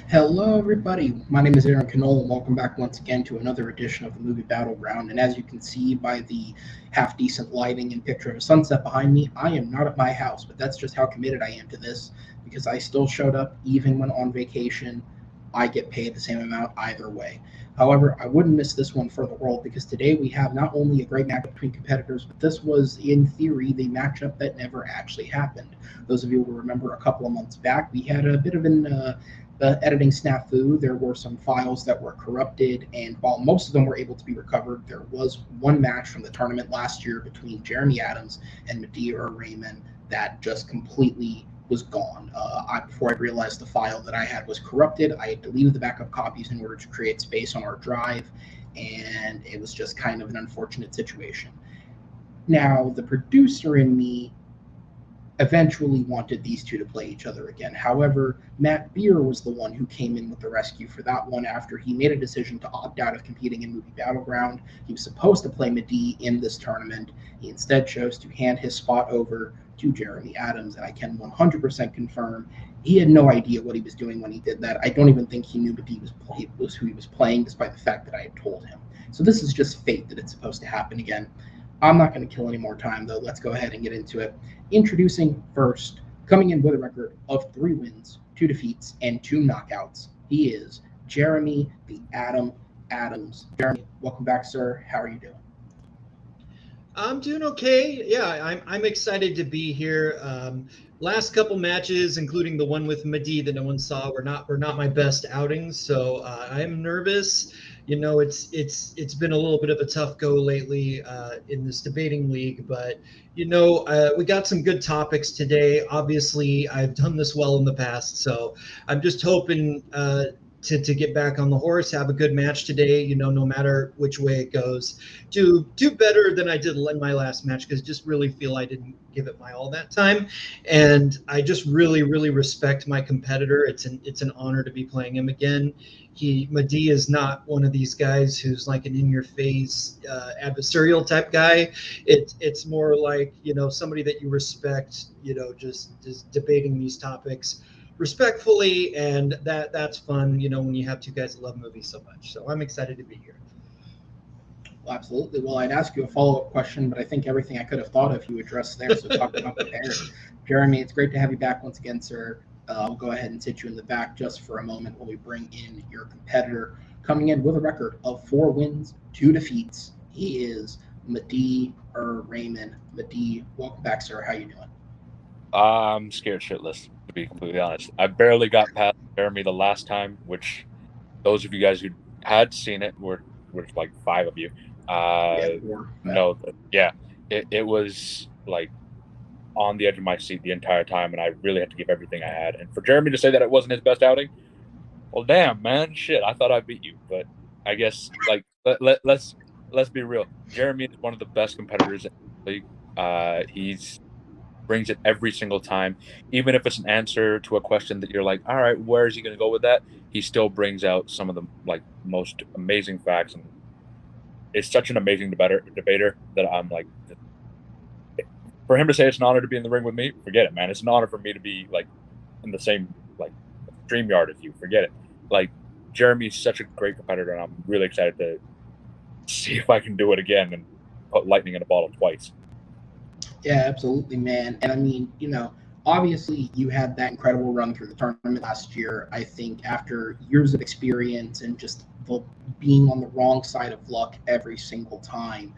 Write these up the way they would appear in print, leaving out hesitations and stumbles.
Hello, everybody. My name is Aaron Canola, and welcome back once again to another edition of the Movie Battleground. And as you can see by the half decent lighting and picture of a sunset behind me, I am not at my house, but that's just how committed I am to this because I still showed up even when on vacation. I get paid the same amount either way. However, I wouldn't miss this one for the world because today we have not only a great matchup between competitors, but this was, in theory, the matchup that never actually happened. Those of you who remember a couple of months back, we had a bit of an editing snafu. There were some files that were corrupted, and while most of them were able to be recovered, there was one match from the tournament last year between Jeremy Adams and Madeeh Ur Rehman that just completely was gone. Before I realized the file that I had was corrupted, I had deleted the backup copies in order to create space on our drive, and it was just kind of an unfortunate situation. Now, the producer in me eventually wanted these two to play each other again. However, Matt Beer was the one who came in with the rescue for that one after he made a decision to opt out of competing in Movie Battleground. He was supposed to play Madeeh in this tournament. He instead chose to hand his spot over to Jeremy Adams, and I can 100% confirm he had no idea what he was doing when he did that. I don't even think he knew Madeeh was who he was playing, despite the fact that I had told him. So this is just fate that it's supposed to happen again. I'm not going to kill any more time, though. Let's go ahead and get into it. Introducing first, coming in with a record of 3 wins, 2 defeats, and 2 knockouts, he is Jeremy the Atom Adams. Jeremy, welcome back, sir. How are you doing? I'm doing okay. Yeah, I'm excited to be here. Last couple matches, including the one with Madeeh that no one saw, were not my best outings. So I'm nervous. It's been a little bit of a tough go lately in this debating league, but we got some good topics today. Obviously, I've done this well in the past, so I'm just hoping to get back on the horse, have a good match today. No matter which way it goes, do better than I did in my last match because just really feel I didn't give it my all that time, and I just really respect my competitor. It's an honor to be playing him again. Madeeh is not one of these guys who's like an in your face adversarial type guy. It's more like somebody that you respect. Just debating these topics respectfully, and that's fun. When you have two guys that love movies so much. So I'm excited to be here. Well, absolutely. Well, I'd ask you a follow up question, but I think everything I could have thought of you addressed there, so talk about prepared. Jeremy, it's great to have you back once again, sir. I'll go ahead and sit you in the back just for a moment while we bring in your competitor. Coming in with a record of 4 wins, 2 defeats, he is Madeeh Ur Rehman. Madeeh, welcome back, sir. How you doing? I'm scared shitless, to be completely honest. I barely got past Jeremy the last time, which those of you guys who had seen it were like five of you. Yeah, Uh, four. know that, yeah, it was like on the edge of my seat the entire time, and I really had to give everything I had. And for Jeremy to say that it wasn't his best outing, well, damn, man, shit, I thought I beat you, but I guess like let's be real. Jeremy is one of the best competitors in the league. He's brings it every single time. Even if it's an answer to a question that you're like, all right, where is he going to go with that? He still brings out some of the like most amazing facts, and is such an amazing debater that I'm like, for him to say it's an honor to be in the ring with me, forget it, man. It's an honor for me to be like in the same like stream yard as you. Forget it. Like Jeremy's such a great competitor, and I'm really excited to see if I can do it again and put lightning in a bottle twice. Yeah, absolutely, man. And I mean, obviously you had that incredible run through the tournament last year. I think after years of experience and just being on the wrong side of luck every single time,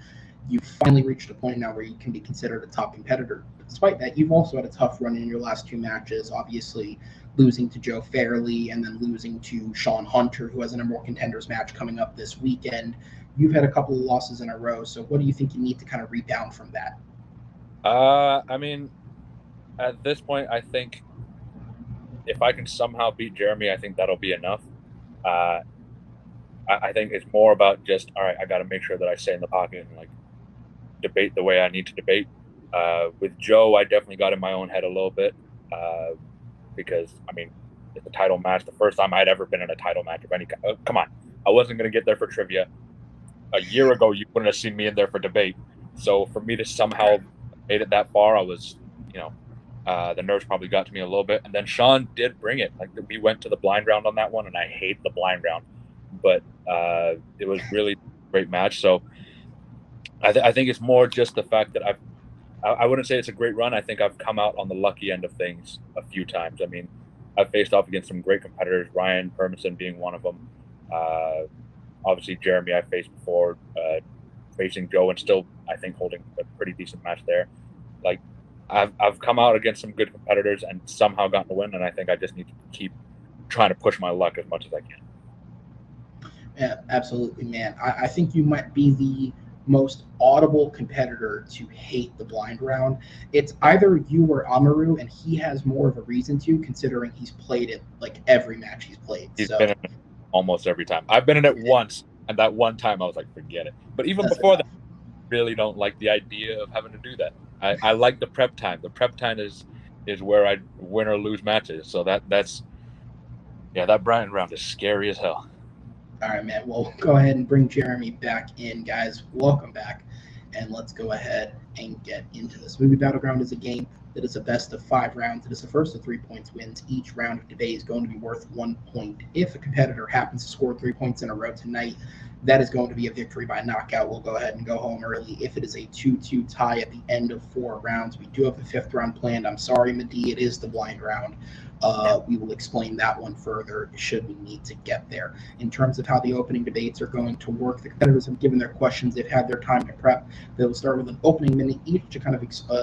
you finally reached a point now where you can be considered a top competitor. But despite that, you've also had a tough run in your last 2 matches, obviously losing to Joe Fairley and then losing to Sean Hunter, who has a number one contenders match coming up this weekend. You've had a couple of losses in a row. So what do you think you need to kind of rebound from that? I mean, at this point, I think if I can somehow beat Jeremy, I think that'll be enough. Uh, I think it's more about just all right. I got to make sure that I stay in the pocket and like debate the way I need to debate. With Joe, I definitely got in my own head a little bit because I mean it's a title match. The first time I'd ever been in a title match of any kind. Come on, I wasn't gonna get there for trivia. A year ago, you wouldn't have seen me in there for debate. So for me to somehow made it that far, I was, you know, The nerves probably got to me a little bit, and then Sean did bring it. Like we went to the blind round on that one, and I hate the blind round, but it was really a great match. So I think it's more just the fact that I wouldn't say it's a great run. I think I've come out on the lucky end of things a few times. I mean, I've faced off against some great competitors, Ryan Perkins being one of them. Obviously, Jeremy I faced before, facing Joe, and still I think holding a pretty decent match there. Like I've come out against some good competitors and somehow gotten the win, and I think I just need to keep trying to push my luck as much as I can. Yeah, absolutely, man. I think you might be the most audible competitor to hate the blind round. It's either you or Amaru, and he has more of a reason to, considering he's played it like every match he's played. He's been in it almost every time. I've been in it once, and that one time I was like, forget it. But even before that, I really don't like the idea of having to do that. I like the prep time. The prep time is where I win or lose matches. So that blind round is scary as hell. All right, man. Well, go ahead and bring Jeremy back in, guys. Welcome back. And let's go ahead and get into this. Movie Battleground is a game that is a best of 5 rounds. It is the first of 3 points wins. Each round of debate is going to be worth 1 point. If a competitor happens to score 3 points in a row tonight, that is going to be a victory by knockout. We'll go ahead and go home early. If it is a 2-2 tie at the end of 4 rounds, we do have a 5th round planned. I'm sorry, Madeeh, it is the blind round. We will explain that one further should we need to get there. In terms of how the opening debates are going to work, the competitors have given their questions. They've had their time to prep. They will start with an opening minute each to kind of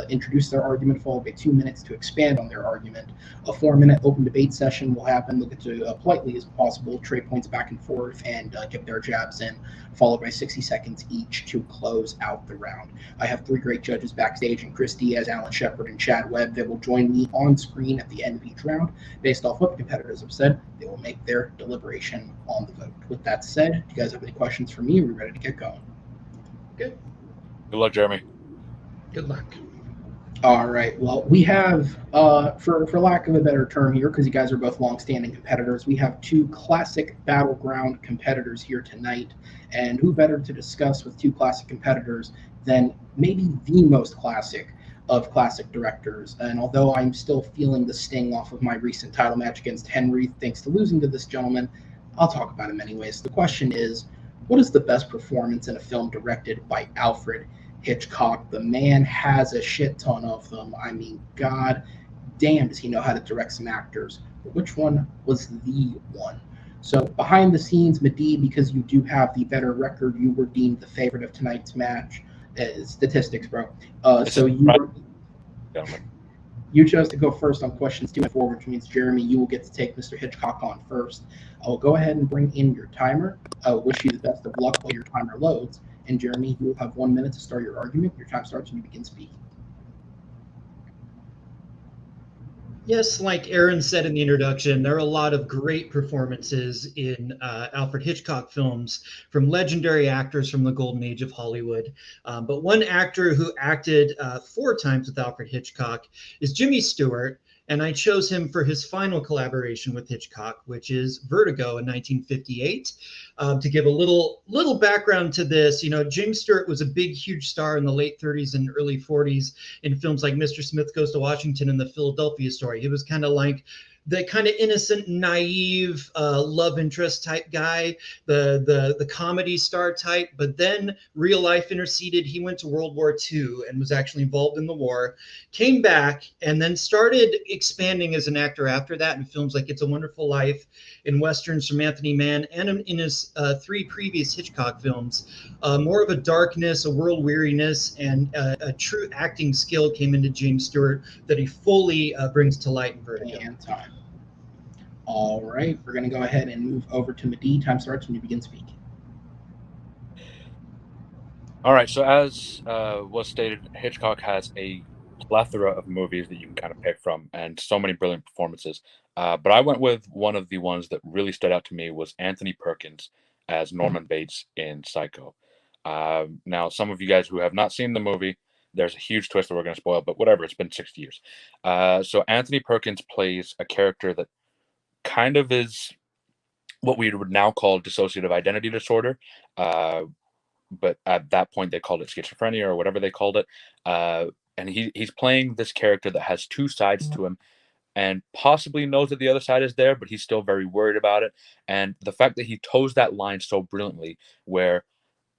introduce their argument, followed by 2 minutes to expand on their argument. A 4-minute open debate session will happen. They'll get to politely as possible trade points back and forth and get their jabs in, followed by 60 seconds each to close out the round. I have 3 great judges backstage, and Chris Diaz, Alan Shepard, and Chad Webb, that will join me on screen at the end of each round. Based off what the competitors have said, they will make their deliberation on the vote. With that said, do you guys have any questions for me? Are we ready to get going? Good. Good luck, Jeremy. Good luck. All right. Well, we have, for lack of a better term here, because you guys are both long-standing competitors, we have 2 classic Battleground competitors here tonight. And who better to discuss with 2 classic competitors than maybe the most classic of classic directors? And although I'm still feeling the sting off of my recent title match against Henry, thanks to losing to this gentleman, I'll talk about him anyways. The question is, what is the best performance in a film directed by Alfred Hitchcock? The man has a shit ton of them. I mean, god damn, does he know how to direct some actors. But which one was the one? So behind the scenes, Madeeh, because you do have the better record, you were deemed the favorite of tonight's match. Statistics, bro. So you chose to go first on questions 2 and 4, which means, Jeremy, you will get to take Mr. Hitchcock on first. I will go ahead and bring in your timer. I will wish you the best of luck while your timer loads. And Jeremy, you will have 1 minute to start your argument. Your time starts when you begin speaking. Yes, like Aaron said in the introduction, there are a lot of great performances in Alfred Hitchcock films from legendary actors from the golden age of Hollywood. But one actor who acted 4 times with Alfred Hitchcock is Jimmy Stewart. And I chose him for his final collaboration with Hitchcock, which is Vertigo in 1958. To give a little background to this, James Stewart was a big, huge star in the late 30s and early 40s in films like Mr. Smith Goes to Washington and The Philadelphia Story. He was kind of like the kind of innocent, naive love interest type guy, the comedy star type. But then real life interceded. He went to World War II and was actually involved in the war, came back, and then started expanding as an actor after that in films like It's a Wonderful Life, in westerns from Anthony Mann, and in his 3 previous Hitchcock films. More of a darkness, a world weariness, and a true acting skill came into James Stewart that he fully brings to light in Vertigo. And time. All right, we're going to go ahead and move over to Madeeh. Time starts when you begin speaking. All right, so as was stated, Hitchcock has a plethora of movies that you can kind of pick from, and so many brilliant performances. But I went with one of the ones that really stood out to me was Anthony Perkins as Norman Bates in Psycho. Now, some of you guys who have not seen the movie, there's a huge twist that we're going to spoil, but whatever, it's been 60 years. So Anthony Perkins plays a character that kind of is what we would now call dissociative identity disorder. But at that point, they called it schizophrenia or whatever they called it. and he's playing this character that has two sides to him, and possibly knows that the other side is there, but he's still very worried about it. And the fact that he toes that line so brilliantly, where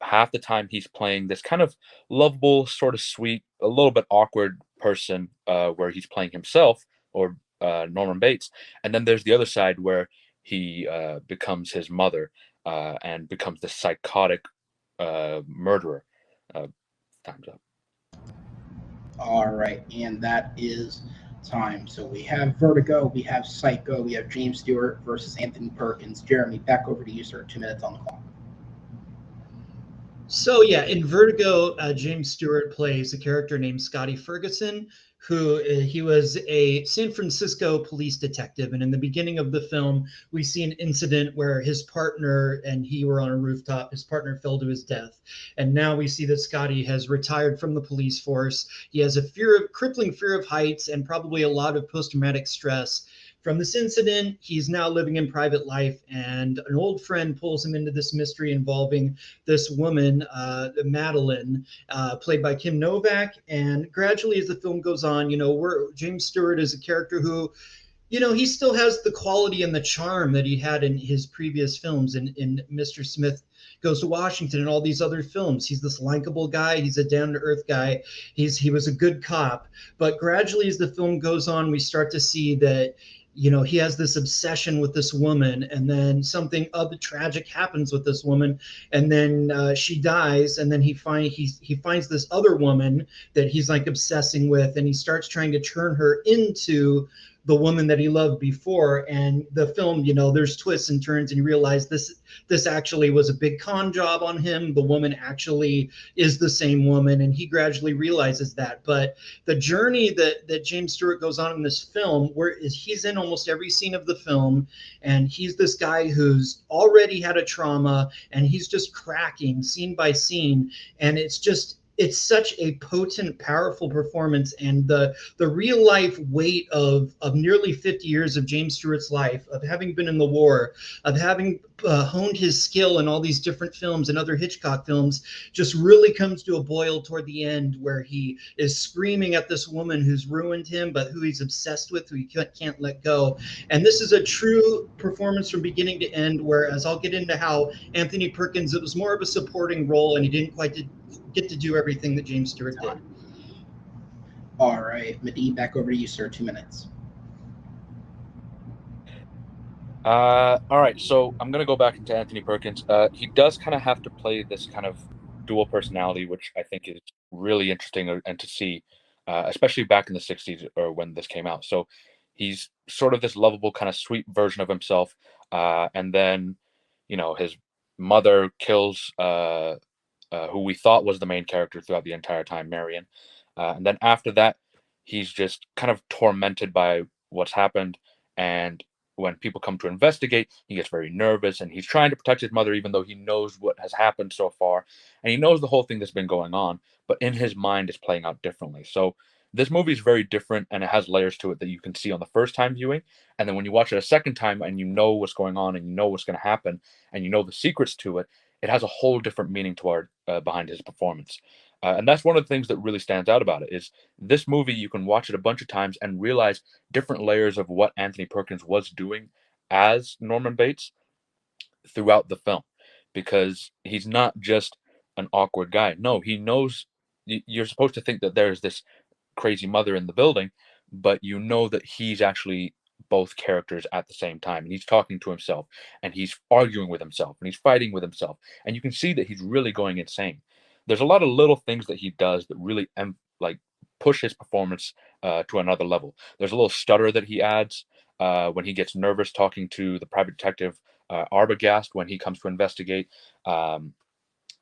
half the time he's playing this kind of lovable, sort of sweet, a little bit awkward person, where he's playing himself, or Norman Bates, and then there's the other side where he becomes his mother, and becomes the psychotic murderer. Uh, Time's up. All right, and that is time. So we have Vertigo, we have Psycho, we have James Stewart versus Anthony Perkins. Jeremy, back over to you, sir. 2 minutes on the clock. So yeah, in Vertigo, James Stewart plays a character named Scotty Ferguson, who he was a San Francisco police detective. And in the beginning of the film, we see an incident where his partner and he were on a rooftop. His partner fell to his death, and now we see that Scotty has retired from the police force. He has a crippling fear of heights, and probably a lot of post-traumatic stress from this incident. He's now living in private life, and an old friend pulls him into this mystery involving this woman, Madeline, played by Kim Novak. And gradually, as the film goes on, James Stewart is a character who, he still has the quality and the charm that he had in his previous films, in Mr. Smith Goes to Washington and all these other films. He's this likable guy. He's a down-to-earth guy. He was a good cop. But gradually, as the film goes on, we start to see that he has this obsession with this woman, and then something other tragic happens with this woman, and then she dies, and then he finds this other woman that he's like obsessing with, and he starts trying to turn her into the woman that he loved before. And the film, there's twists and turns, and you realize this actually was a big con job on him. The woman actually is the same woman, and he gradually realizes that. But the journey that James Stewart goes on in this film, he's in almost every scene of the film, and he's this guy who's already had a trauma, and he's just cracking scene by scene. And it's such a potent, powerful performance, and the real life weight of nearly 50 years of James Stewart's life, of having been in the war, of having honed his skill in all these different films and other Hitchcock films, just really comes to a boil toward the end, where he is screaming at this woman who's ruined him, but who he's obsessed with, who he can't let go. And this is a true performance from beginning to end, whereas I'll get into how Anthony Perkins, it was more of a supporting role, and he didn't quite get to do everything that James Stewart did. All right, Madeeh, back over to you, sir. 2 minutes. All right, so I'm gonna go back into Anthony Perkins. He does kind of have to play this kind of dual personality, which I think is really interesting and to see, especially back in the '60s or when this came out. So he's sort of this lovable, kind of sweet version of himself, and then, his mother kills who we thought was the main character throughout the entire time, Marion. And then after that, he's just kind of tormented by what's happened. And when people come to investigate, he gets very nervous, and he's trying to protect his mother, even though he knows what has happened so far. And he knows the whole thing that's been going on, but in his mind, it's playing out differently. So this movie is very different, and it has layers to it that you can see on the first time viewing. And then when you watch it a second time and you know what's going on and you know what's going to happen and you know the secrets to it, it has a whole different meaning toward behind his performance. And that's one of the things that really stands out about it is this movie. You can watch it a bunch of times and realize different layers of what Anthony Perkins was doing as Norman Bates throughout the film, because he's not just an awkward guy. No, he knows you're supposed to think that there's this crazy mother in the building, but you know that he's actually both characters at the same time. And he's talking to himself, and he's arguing with himself, and he's fighting with himself. And you can see that he's really going insane. There's a lot of little things that he does that really like push his performance to another level. There's a little stutter that he adds when he gets nervous talking to the private detective Arbogast when he comes to investigate.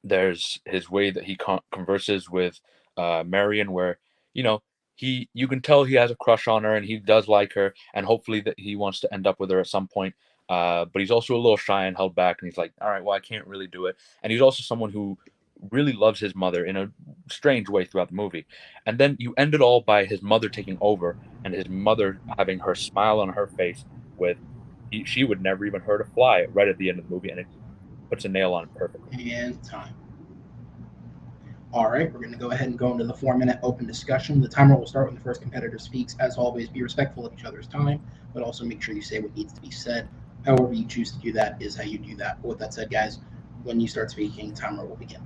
There's his way that he converses with Marion, where you know you can tell he has a crush on her and he does like her, and hopefully that he wants to end up with her at some point. But he's also a little shy and held back, and he's like, all right, well, I can't really do it. And he's also someone who really loves his mother in a strange way throughout the movie. And then you end it all by his mother taking over and his mother having her smile on her face with she would never even hurt a fly right at the end of the movie, and it puts a nail on it perfectly. And time. All right, we're going to go ahead and go into the 4-minute open discussion. The timer will start when the first competitor speaks. As always, be respectful of each other's time, but also make sure you say what needs to be said. However you choose to do that is how you do that. But with that said, guys, when you start speaking, the timer will begin.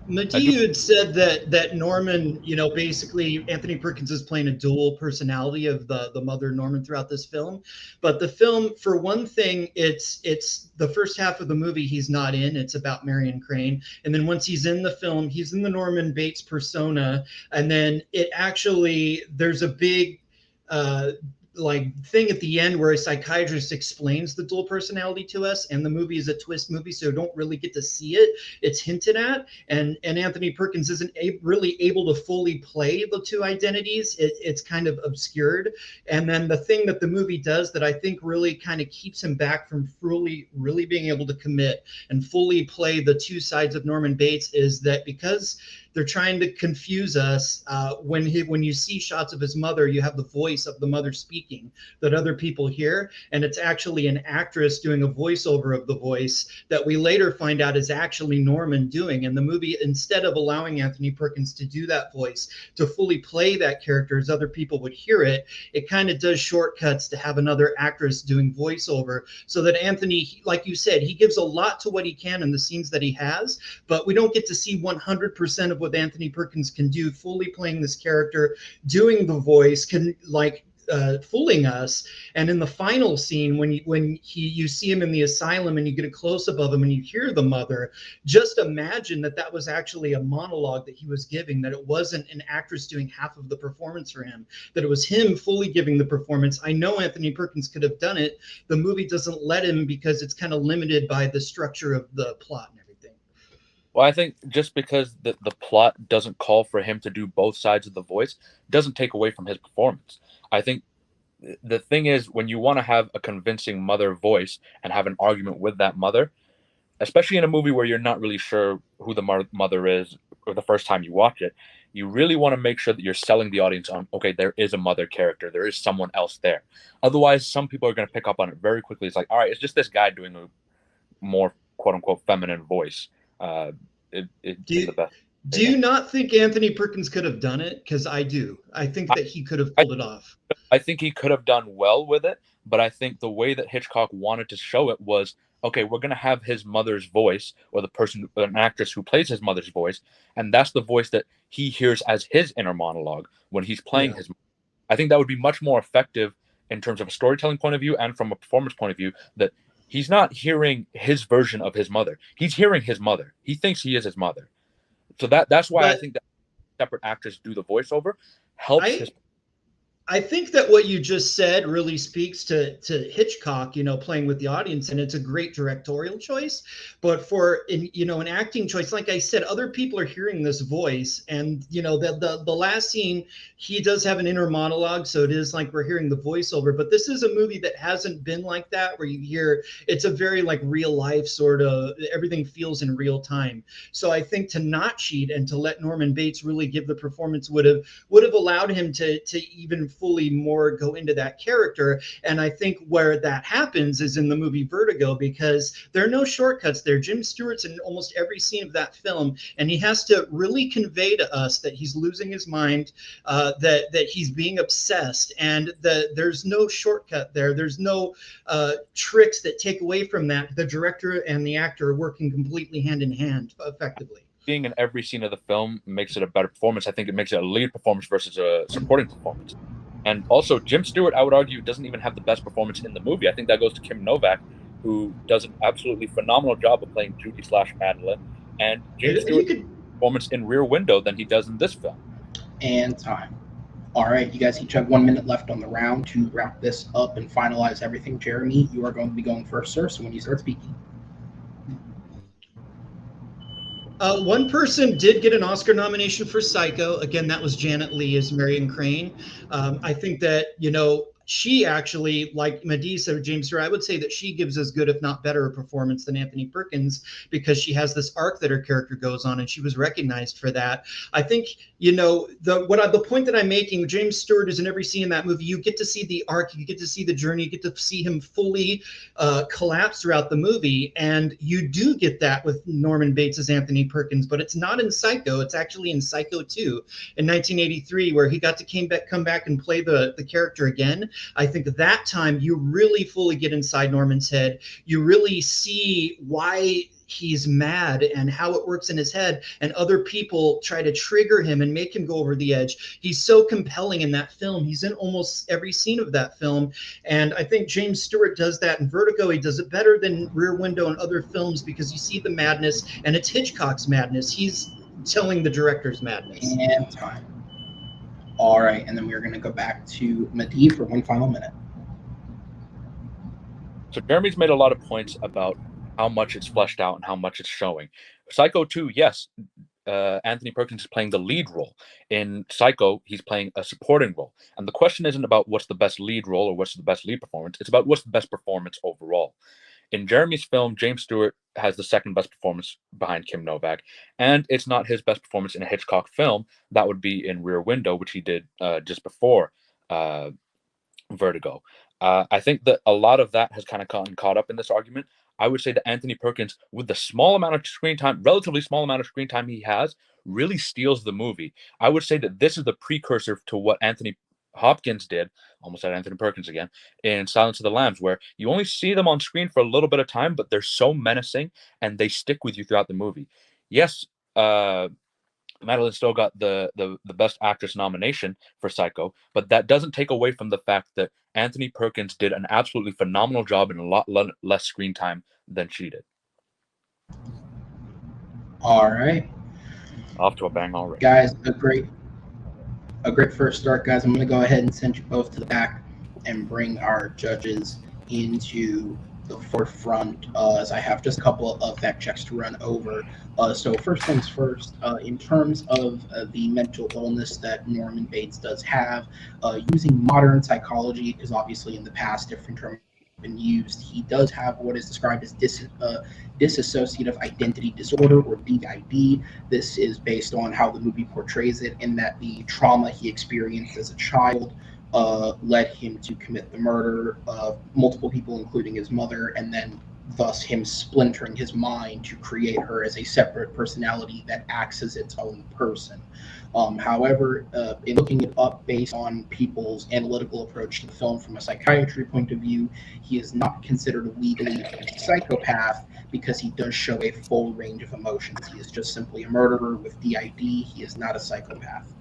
Madeeh had said that Norman, basically Anthony Perkins is playing a dual personality of the mother Norman throughout this film. But the film, for one thing, it's the first half of the movie he's not in. It's about Marion Crane. And then once he's in the film, he's in the Norman Bates persona. And then there's a big thing at the end where a psychiatrist explains the dual personality to us, and the movie is a twist movie, so you don't really get to see it. It's hinted at, and Anthony Perkins isn't really able to fully play the two identities. It's kind of obscured. And then the thing that the movie does that I think really kind of keeps him back from really being able to commit and fully play the two sides of Norman Bates is that because they're trying to confuse us. When you see shots of his mother, you have the voice of the mother speaking that other people hear, and it's actually an actress doing a voiceover of the voice that we later find out is actually Norman doing. And the movie, instead of allowing Anthony Perkins to do that voice, to fully play that character as other people would hear it, it kind of does shortcuts to have another actress doing voiceover, so that Anthony, like you said, he gives a lot to what he can in the scenes that he has, but we don't get to see 100% of what Anthony Perkins can do, fully playing this character, doing the voice, fooling us. And in the final scene, when you see him in the asylum and you get a close up of him and you hear the mother, just imagine that was actually a monologue that he was giving, that it wasn't an actress doing half of the performance for him, that it was him fully giving the performance. I know Anthony Perkins could have done it. The movie doesn't let him because it's kind of limited by the structure of the plot and everything. Well, I think just because the plot doesn't call for him to do both sides of the voice doesn't take away from his performance. I think the thing is, when you want to have a convincing mother voice and have an argument with that mother, especially in a movie where you're not really sure who the mother is or the first time you watch it, you really want to make sure that you're selling the audience on, okay, there is a mother character, there is someone else there. Otherwise, some people are going to pick up on it very quickly. It's like, all right, it's just this guy doing a more quote-unquote feminine voice. Do you not think Anthony Perkins could have done it? Because I do. I think that he could have pulled it off. I think he could have done well with it, but I think the way that Hitchcock wanted to show it was, okay, we're going to have his mother's voice, or an actress who plays his mother's voice, and that's the voice that he hears as his inner monologue when he's playing his. I think that would be much more effective in terms of a storytelling point of view and from a performance point of view, that he's not hearing his version of his mother. He's hearing his mother. He thinks he is his mother. So that's why I think that separate actors do the voiceover helps I think that what you just said really speaks to Hitchcock, playing with the audience, and it's a great directorial choice. But for an acting choice, like I said, other people are hearing this voice, and the last scene, he does have an inner monologue, so it is like we're hearing the voiceover. But this is a movie that hasn't been like that, where you hear it's a very like real life sort of, everything feels in real time. So I think to not cheat and to let Norman Bates really give the performance would have allowed him to even fully more go into that character. And I think where that happens is in the movie Vertigo, because there are no shortcuts there. Jim Stewart's in almost every scene of that film, and he has to really convey to us that he's losing his mind, that he's being obsessed, and that there's no shortcut there. There's no tricks that take away from that. The director and the actor are working completely hand in hand effectively. Being in every scene of the film makes it a better performance. I think it makes it a lead performance versus a supporting performance. And also, Jim Stewart, I would argue, doesn't even have the best performance in the movie. I think that goes to Kim Novak, who does an absolutely phenomenal job of playing Judy/Madeline. And Jim Stewart's performance in Rear Window than he does in this film. And time. All right, you guys each have 1 minute left on the round to wrap this up and finalize everything. Jeremy, you are going to be going first, sir, so when you start speaking. One person did get an Oscar nomination for Psycho. Again, that was Janet Leigh as Marion Crane. I think that, she actually, like Madeeh said, James Stewart, I would say that she gives as good, if not better, a performance than Anthony Perkins, because she has this arc that her character goes on, and she was recognized for that. I think, you know, the point that I'm making, James Stewart is in every scene in that movie. You get to see the arc, you get to see the journey, you get to see him fully collapse throughout the movie, and you do get that with Norman Bates as Anthony Perkins, but it's not in Psycho. It's actually in Psycho 2 in 1983, where he got to come back and play the character again. I think at that time you really fully get inside Norman's head. You really see why he's mad and how it works in his head, and other people try to trigger him and make him go over the edge. He's so compelling in that film. He's in almost every scene of that film, and I think James Stewart does that in Vertigo. He does it better than Rear Window and other films, because you see the madness, and it's Hitchcock's madness. He's telling the director's madness. And time. All right, and then we're going to go back to Madeeh for one final minute. So Jeremy's made a lot of points about how much it's fleshed out and how much it's showing. Psycho 2, yes, Anthony Perkins is playing the lead role. In Psycho, he's playing a supporting role. And the question isn't about what's the best lead role or what's the best lead performance. It's about what's the best performance overall. In Jeremy's film, James Stewart has the second best performance behind Kim Novak, and it's not his best performance in a Hitchcock film. That would be in Rear Window, which he did just before Vertigo. I think that a lot of that has kind of gotten caught up in this argument. I would say that Anthony Perkins, with the small amount of screen time, relatively small amount of screen time he has, really steals the movie. I would say that this is the precursor to what Anthony Hopkins did, almost at Anthony Perkins again, in Silence of the Lambs, where you only see them on screen for a little bit of time, but they're so menacing and they stick with you throughout the movie. Yes, Madeline still got the Best Actress nomination for Psycho, but that doesn't take away from the fact that Anthony Perkins did an absolutely phenomenal job in a lot less screen time than she did. All right. Off to a bang already. Guys, a great first start, guys. I'm going to go ahead and send you both to the back and bring our judges into the forefront, as I have just a couple of fact checks to run over. So first things first, in terms of the mental illness that Norman Bates does have, using modern psychology, because obviously in the past different terms have been used, he does have what is described as dissociative identity disorder, or DID. This is based on how the movie portrays it, in that the trauma he experienced as a child led him to commit the murder of multiple people, including his mother, and then thus him splintering his mind to create her as a separate personality that acts as its own person. However, in looking it up based on people's analytical approach to the film from a psychiatry point of view, he is not considered legally a psychopath, because he does show a full range of emotions. He is just simply a murderer with DID. He is not a psychopath.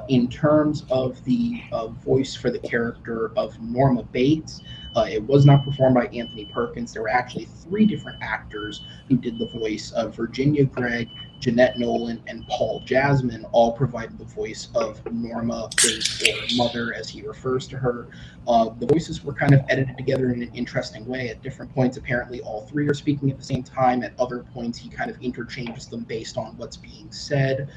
In terms of the voice for the character of Norma Bates, it was not performed by Anthony Perkins. There were actually 3 different actors who did the voice of Virginia Gregg, Jeanette Nolan, and Paul Jasmine, all provided the voice of Norma Bates, or Mother as he refers to her. The voices were kind of edited together in an interesting way. At different points, apparently all 3 are speaking at the same time. At other points, he kind of interchanges them based on what's being said.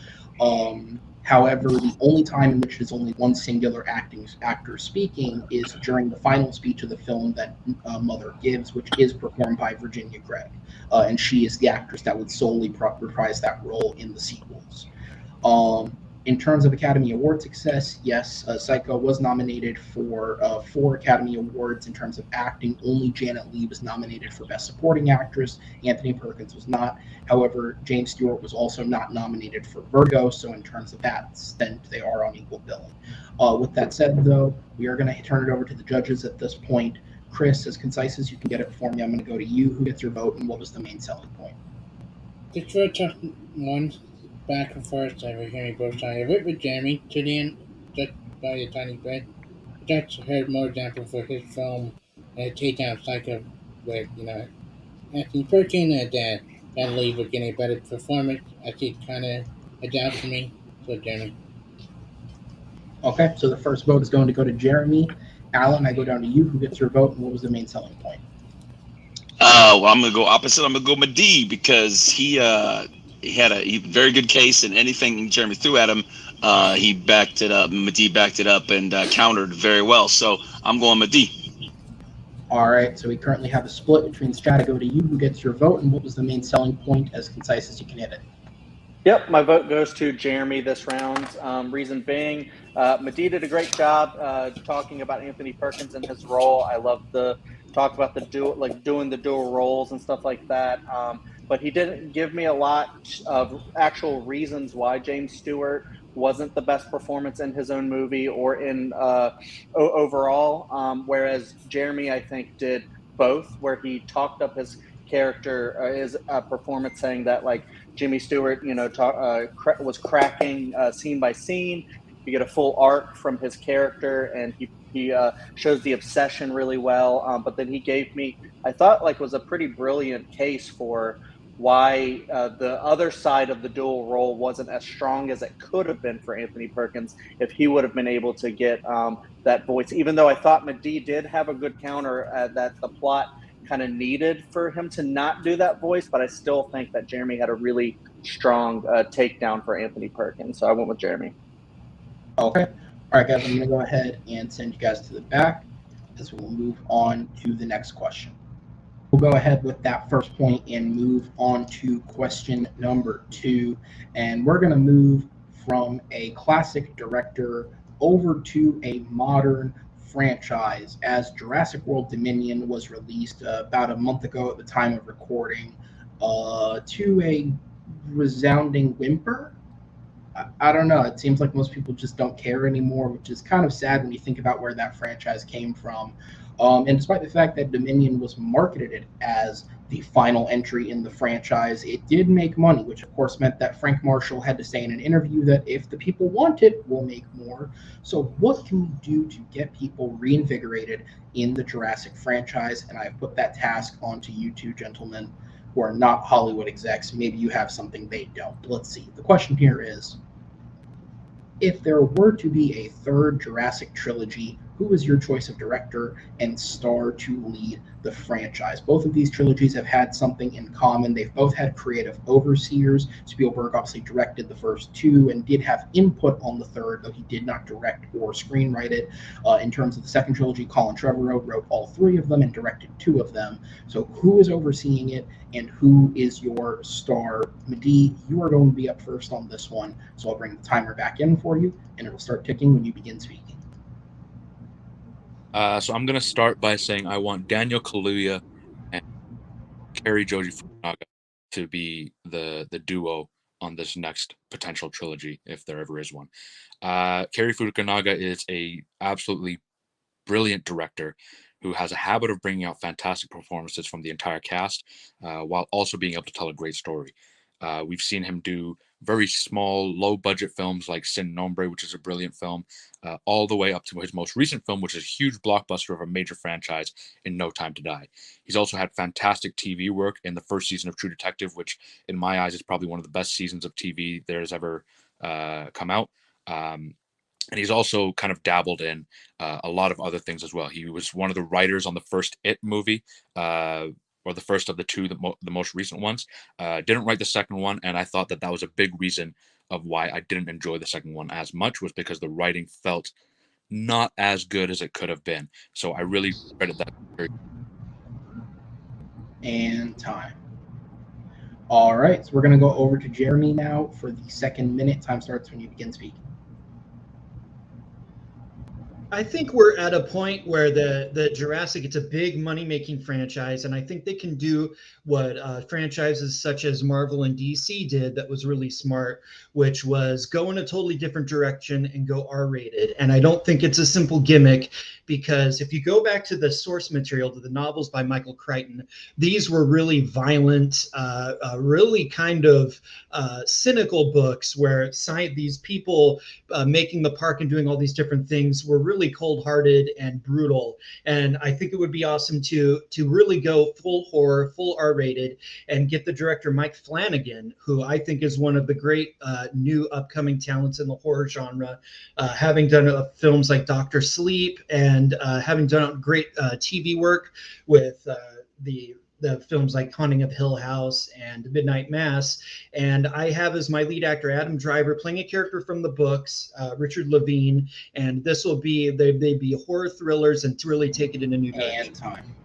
However, the only time in which there's only one singular actor speaking is during the final speech of the film that Mother gives, which is performed by Virginia Gregg. And she is the actress that would solely reprise that role in the sequels. In terms of Academy Award success, yes, Psycho was nominated for 4 Academy Awards. In terms of acting, only Janet Leigh was nominated for Best Supporting Actress. Anthony Perkins was not. However, James Stewart was also not nominated for Vertigo, so in terms of that stint, they are on equal billing. With that said, though, we are going to turn it over to the judges at this point. Chris, as concise as you can get it for me, I'm going to go to you. Who gets your vote, and what was the main selling point? The first one, back and forth, I was hearing both sides. I went with Jeremy to the end, just by a tiny bit. That's heard more example for his film, Take Down Psycho, with, Anthony Perkins and Janet Leigh were getting a better performance. I see it kind of a doubt for me, so Jeremy. Okay, so the first vote is going to go to Jeremy. Alan, I go down to you. Who gets your vote, and what was the main selling point? Well, I'm going to go opposite. I'm going to go Madeeh, because he had a very good case, and anything Jeremy threw at him, he backed it up. Madeeh backed it up and countered very well. So I'm going Madeeh. All right, so we currently have a split between Strat. Go to you. Who gets your vote, and what was the main selling point, as concise as you can hit it? Yep, my vote goes to Jeremy this round. Reason being, Madeeh did a great job talking about Anthony Perkins and his role. I love the talk about doing the dual roles and stuff like that. But he didn't give me a lot of actual reasons why James Stewart wasn't the best performance in his own movie or in overall. Whereas Jeremy, I think, did both, where he talked up his character, his performance, saying that like Jimmy Stewart, was cracking scene by scene. You get a full arc from his character, and he shows the obsession really well. But then he gave me, I thought, like, was a pretty brilliant case for why the other side of the dual role wasn't as strong as it could have been for Anthony Perkins if he would have been able to get that voice. Even though I thought Madeeh did have a good counter that the plot kind of needed for him to not do that voice, but I still think that Jeremy had a really strong takedown for Anthony Perkins. So I went with Jeremy. Okay. All right, guys, I'm going to go ahead and send you guys to the back as we'll move on to the next question. We'll go ahead with that first point and move on to question number 2. And we're going to move from a classic director over to a modern franchise, as Jurassic World Dominion was released about a month ago at the time of recording, to a resounding whimper. I don't know. It seems like most people just don't care anymore, which is kind of sad when you think about where that franchise came from. And despite the fact that Dominion was marketed as the final entry in the franchise, it did make money, which of course meant that Frank Marshall had to say in an interview that if the people want it, we'll make more. So what can we do to get people reinvigorated in the Jurassic franchise? And I've put that task onto you two gentlemen who are not Hollywood execs. Maybe you have something they don't. Let's see. The question here is, if there were to be a third Jurassic trilogy, who is your choice of director and star to lead the franchise? Both of these trilogies have had something in common. They've both had creative overseers. Spielberg obviously directed the first 2 and did have input on the third, though he did not direct or screenwrite it. In terms of the second trilogy, Colin Trevorrow wrote all 3 of them and directed 2 of them. So who is overseeing it, and who is your star? Madeeh, you are going to be up first on this one, so I'll bring the timer back in for you, and it'll start ticking when you begin speaking. So I'm going to start by saying I want Daniel Kaluuya and Kerry Joji Fukunaga to be the duo on this next potential trilogy, if there ever is one. Kerry Fukunaga is a absolutely brilliant director who has a habit of bringing out fantastic performances from the entire cast, while also being able to tell a great story. We've seen him do very small, low-budget films like Sin Nombre, which is a brilliant film, all the way up to his most recent film, which is a huge blockbuster of a major franchise, in No Time to Die. He's also had fantastic TV work in the first season of True Detective, which, in my eyes, is probably one of the best seasons of TV there has ever come out. And he's also kind of dabbled in a lot of other things as well. He was one of the writers on the first It movie, or the first of the 2, the most recent ones. Didn't write the second one, and I thought that was a big reason of why I didn't enjoy the second one as much, was because the writing felt not as good as it could have been. So I really credit that. And time. All right, so we're going to go over to Jeremy now for the second minute. Time starts when you begin speaking. I think we're at a point where the Jurassic, it's a big money-making franchise, and I think they can do what franchises such as Marvel and DC did that was really smart, which was go in a totally different direction and go R-rated. And I don't think it's a simple gimmick, because if you go back to the source material, to the novels by Michael Crichton, these were really violent, really kind of cynical books where these people making the park and doing all these different things were really cold-hearted and brutal. And I think it would be awesome to really go full horror, full R-rated, and get the director Mike Flanagan, who I think is one of the great new upcoming talents in the horror genre, having done films like Dr. Sleep and having done great TV work with the the films like Haunting of Hill House and Midnight Mass. And I have as my lead actor Adam Driver playing a character from the books, Richard Levine. And this will be, they'd be horror thrillers and to really take it in a new direction. And time.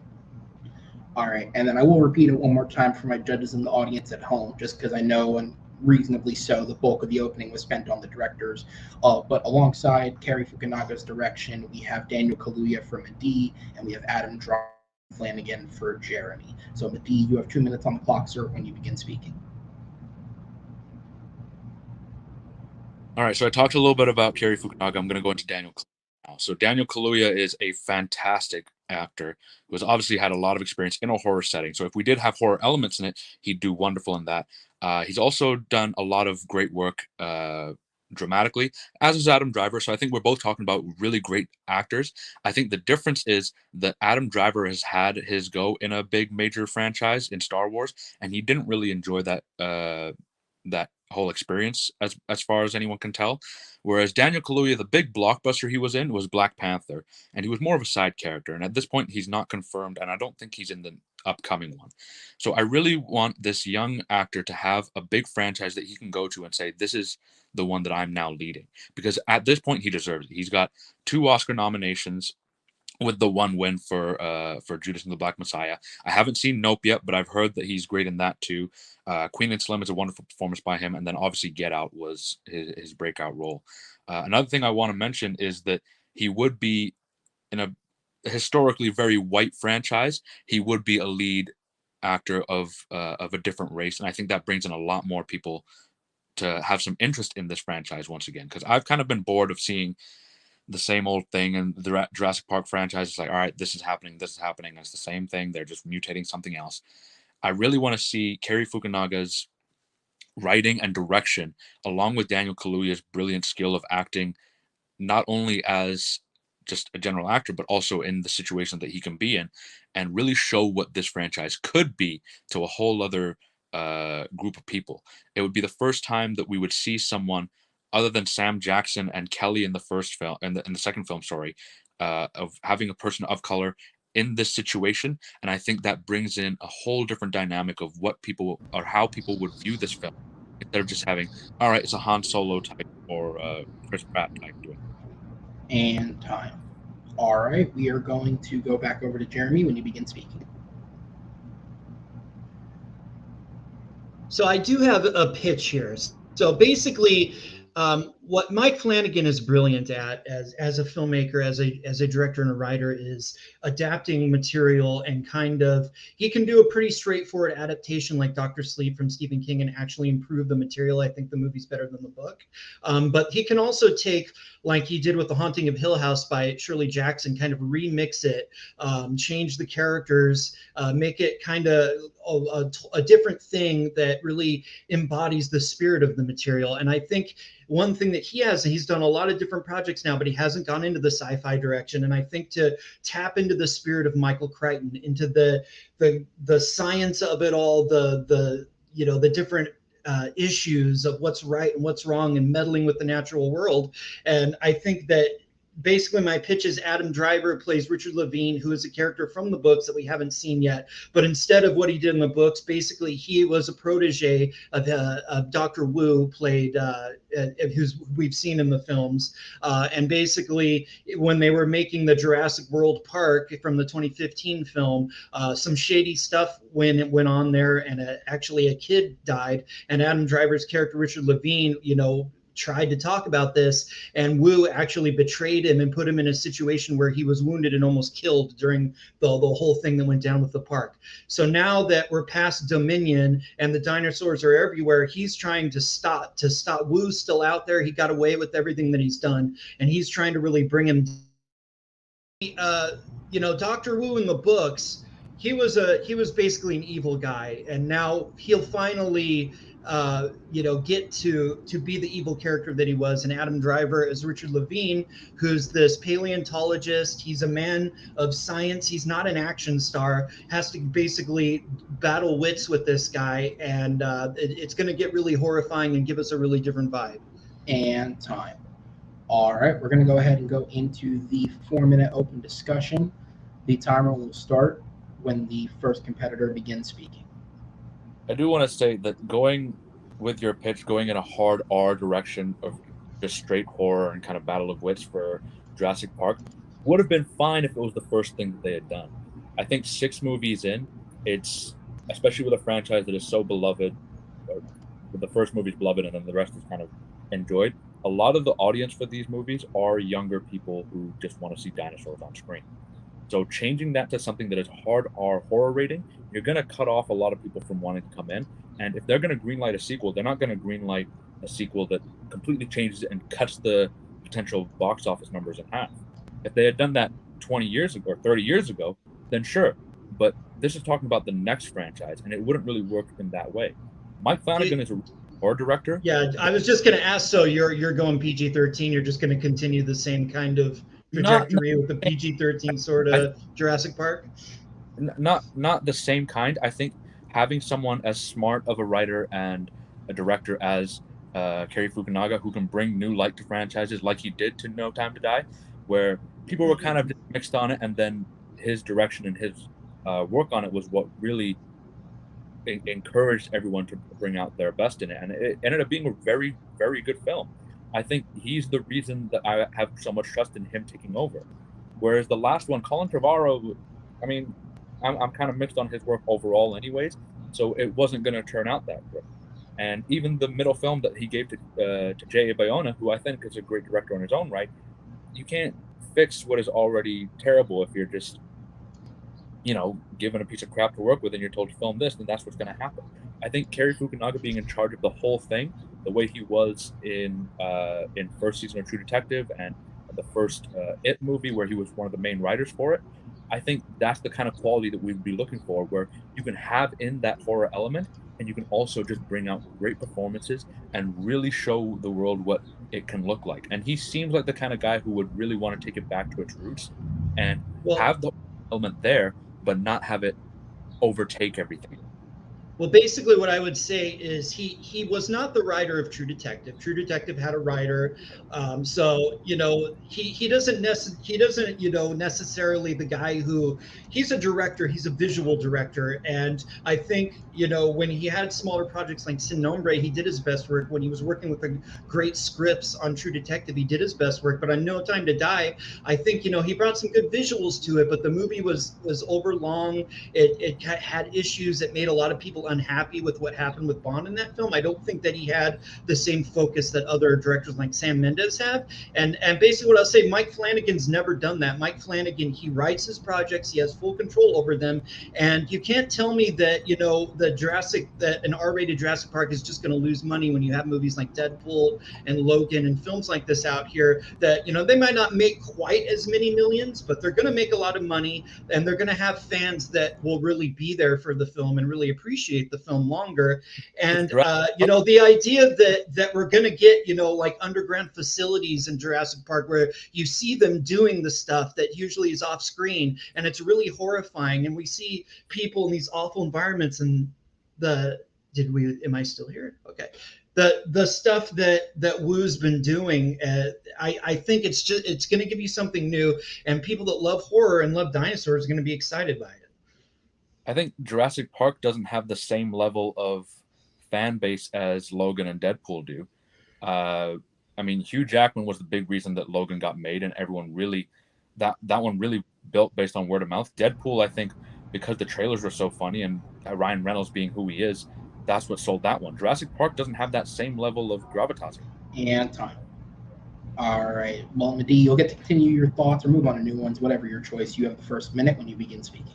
All right, and then I will repeat it one more time for my judges in the audience at home, just because I know, and reasonably so, the bulk of the opening was spent on the directors. But alongside Cary Fukunaga's direction, we have Daniel Kaluuya for Madeeh, and we have Adam Flanagan for Jeremy. So Madeeh, you have 2 minutes on the clock, sir, when you begin speaking. All right, so I talked a little bit about Cary Fukunaga. I'm going to go into Daniel Kaluuya now. So Daniel Kaluuya is a fantastic actor who has obviously had a lot of experience in a horror setting. So if we did have horror elements in it, he'd do wonderful in that. He's also done a lot of great work dramatically, as is Adam Driver. So I think we're both talking about really great actors. I think the difference is that Adam Driver has had his go in a big major franchise in Star Wars, and he didn't really enjoy that that whole experience as far as anyone can tell. Whereas Daniel Kaluuya, the big blockbuster he was in was Black Panther, and he was more of a side character. And at this point, he's not confirmed, and I don't think he's in the upcoming one. So I really want this young actor to have a big franchise that he can go to and say, this is the one that I'm now leading. Because at this point, he deserves it. He's got 2 Oscar nominations, with the 1 win for Judas and the Black Messiah. I haven't seen Nope yet, but I've heard that he's great in that too. Queen and Slim is a wonderful performance by him, and then obviously Get Out was his breakout role. Another thing I want to mention is that he would be, in a historically very white franchise, he would be a lead actor of a different race, and I think that brings in a lot more people to have some interest in this franchise once again, because I've kind of been bored of seeing the same old thing, and the Jurassic Park franchise is like, all right, this is happening, and it's the same thing. They're just mutating something else. I really want to see Cary Fukunaga's writing and direction, along with Daniel Kaluuya's brilliant skill of acting, not only as just a general actor, but also in the situation that he can be in, and really show what this franchise could be to a whole other group of people. It would be the first time that we would see someone other than Sam Jackson and Kelly in the first film, in the second film, sorry, of having a person of color in this situation. And I think that brings in a whole different dynamic of what people, or how people would view this film, instead of just having, all right, it's a Han Solo type or Chris Pratt type doing it. And time. All right, we are going to go back over to Jeremy when you begin speaking. So I do have a pitch here. So basically, what Mike Flanagan is brilliant at as a filmmaker, as a director and a writer, is adapting material, and kind of, he can do a pretty straightforward adaptation like Dr. Sleep from Stephen King and actually improve the material. I think the movie's better than the book. But he can also take, like he did with The Haunting of Hill House by Shirley Jackson, kind of remix it, change the characters, make it kind of a different thing that really embodies the spirit of the material. And I think one thing that he's done a lot of different projects now, but he hasn't gone into the sci-fi direction. And I think to tap into the spirit of Michael Crichton, into the science of it all, the different issues of what's right and what's wrong, and meddling with the natural world. And I think that basically my pitch is Adam Driver plays Richard Levine, who is a character from the books that we haven't seen yet. But instead of what he did in the books, basically he was a protege of Dr. Wu, played who's we've seen in the films. And basically, when they were making the Jurassic World Park from the 2015 film, some shady stuff went on there, and actually a kid died. And Adam Driver's character Richard Levine, tried to talk about this, and Wu actually betrayed him and put him in a situation where he was wounded and almost killed during the whole thing that went down with the park. So now that we're past Dominion and the dinosaurs are everywhere, he's trying to stop. Wu's still out there. He got away with everything that he's done, and he's trying to really bring him. Dr. Wu in the books, he was basically an evil guy, and now he'll finally get to be the evil character that he was. And Adam Driver is Richard Levine, who's this paleontologist. He's a man of science. He's not an action star, has to basically battle wits with this guy. And it's going to get really horrifying and give us a really different vibe. And time. All right, we're going to go ahead and go into the 4-minute open discussion. The timer will start when the first competitor begins speaking. I do want to say that going with your pitch, going in a hard R direction of just straight horror and kind of battle of wits for Jurassic Park would have been fine if it was the first thing that they had done. I think 6 movies in, it's especially with a franchise that is so beloved, or the first movie's beloved and then the rest is kind of enjoyed. A lot of the audience for these movies are younger people who just want to see dinosaurs on screen. So changing that to something that is hard R horror rating, you're going to cut off a lot of people from wanting to come in. And if they're going to greenlight a sequel, they're not going to greenlight a sequel that completely changes it and cuts the potential box office numbers in half. If they had done that 20 years ago or 30 years ago, then sure. But this is talking about the next franchise, and it wouldn't really work in that way. Mike Flanagan is a horror director. Yeah, I was just going to ask. So you're going PG-13. You're just going to continue the same kind of trajectory with the PG-13 sort of Jurassic Park? Not the same kind. I think having someone as smart of a writer and a director as Cary Fukunaga, who can bring new light to franchises like he did to No Time to Die, where people were kind of mixed on it, and then his direction and his work on it was what really encouraged everyone to bring out their best in it, and it ended up being a very, very good film. I think he's the reason that I have so much trust in him taking over. Whereas the last one, Colin Trevorrow, I mean, I'm kind of mixed on his work overall, anyways. So it wasn't going to turn out that great. And even the middle film that he gave to J.A. Bayona, who I think is a great director in his own right, you can't fix what is already terrible if you're just, given a piece of crap to work with and you're told to film this, then that's what's going to happen. I think Cary Fukunaga being in charge of the whole thing, the way he was in first season of True Detective and the first It movie, where he was one of the main writers for it, I think that's the kind of quality that we'd be looking for, where you can have in that horror element and you can also just bring out great performances and really show the world what it can look like. And he seems like the kind of guy who would really want to take it back to its roots and have the element there, but not have it overtake everything. Well, basically, what I would say is he was not the writer of True Detective. True Detective had a writer, so he doesn't necessarily the guy who he's a director. He's a visual director, and I think when he had smaller projects like Sin Nombre, he did his best work. When he was working with the great scripts on True Detective, he did his best work. But on No Time to Die, I think he brought some good visuals to it, but the movie was over long. It had issues that made a lot of people unhappy with what happened with Bond in that film. I don't think that he had the same focus that other directors like Sam Mendes have. And basically what I'll say, Mike Flanagan's never done that. Mike Flanagan, he writes his projects, he has full control over them. And you can't tell me that, that an R-rated Jurassic Park is just going to lose money when you have movies like Deadpool and Logan and films like this out here that, they might not make quite as many millions, but they're going to make a lot of money, and they're going to have fans that will really be there for the film and really appreciate the film longer. And the idea that we're going to get like underground facilities in Jurassic Park where you see them doing the stuff that usually is off screen, and it's really horrifying, and we see people in these awful environments, and am I still here? Okay. The stuff that Woo's been doing, I think it's going to give you something new, and people that love horror and love dinosaurs are going to be excited by it. I think Jurassic Park doesn't have the same level of fan base as Logan and Deadpool do. I mean, Hugh Jackman was the big reason that Logan got made, and everyone really that one really built based on word of mouth. Deadpool, I think, because the trailers were so funny and Ryan Reynolds being who he is, that's what sold that one. Jurassic Park doesn't have that same level of gravitas. And time. All right. Well, Madeeh, you'll get to continue your thoughts or move on to new ones, whatever your choice. You have the first minute when you begin speaking.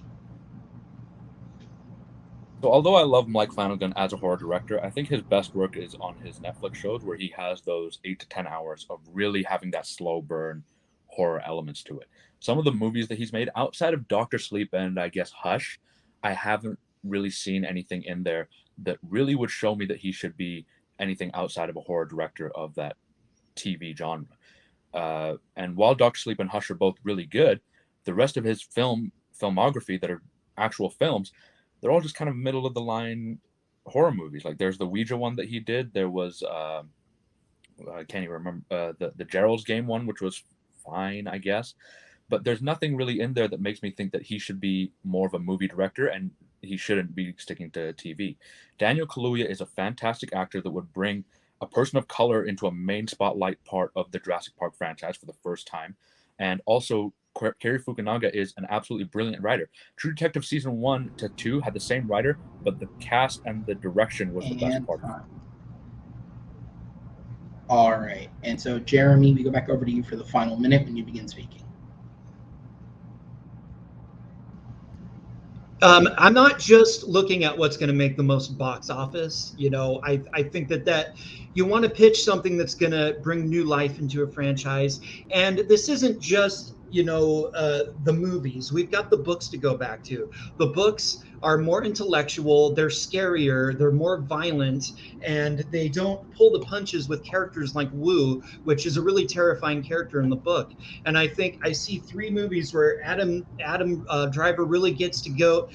So although I love Mike Flanagan as a horror director, I think his best work is on his Netflix shows, where he has those 8 to 10 hours of really having that slow burn horror elements to it. Some of the movies that he's made outside of Dr. Sleep and I guess Hush, I haven't really seen anything in there that really would show me that he should be anything outside of a horror director of that TV genre. And while Dr. Sleep and Hush are both really good, the rest of his filmography that are actual films, they're all just kind of middle of the line horror movies. Like there's the Ouija one that he did. There was I can't even remember the Gerald's Game one, which was fine, I guess. but there's nothing really in there that makes me think that he should be more of a movie director, and he shouldn't be sticking to TV. Daniel Kaluuya is a fantastic actor that would bring a person of color into a main spotlight part of the Jurassic Park franchise for the first time. And also, Cary Fukunaga is an absolutely brilliant writer. True Detective season 1 to 2 had the same writer, but the cast and the direction was the best part. All right. And so, Jeremy, we go back over to you for the final minute when you begin speaking. I'm not just looking at what's going to make the most box office. I think that you want to pitch something that's going to bring new life into a franchise. And this isn't just, the movies. We've got the books to go back to. The books are more intellectual, they're scarier, they're more violent, and they don't pull the punches with characters like Wu, which is a really terrifying character in the book. And I think I see 3 movies where Adam Driver really gets to go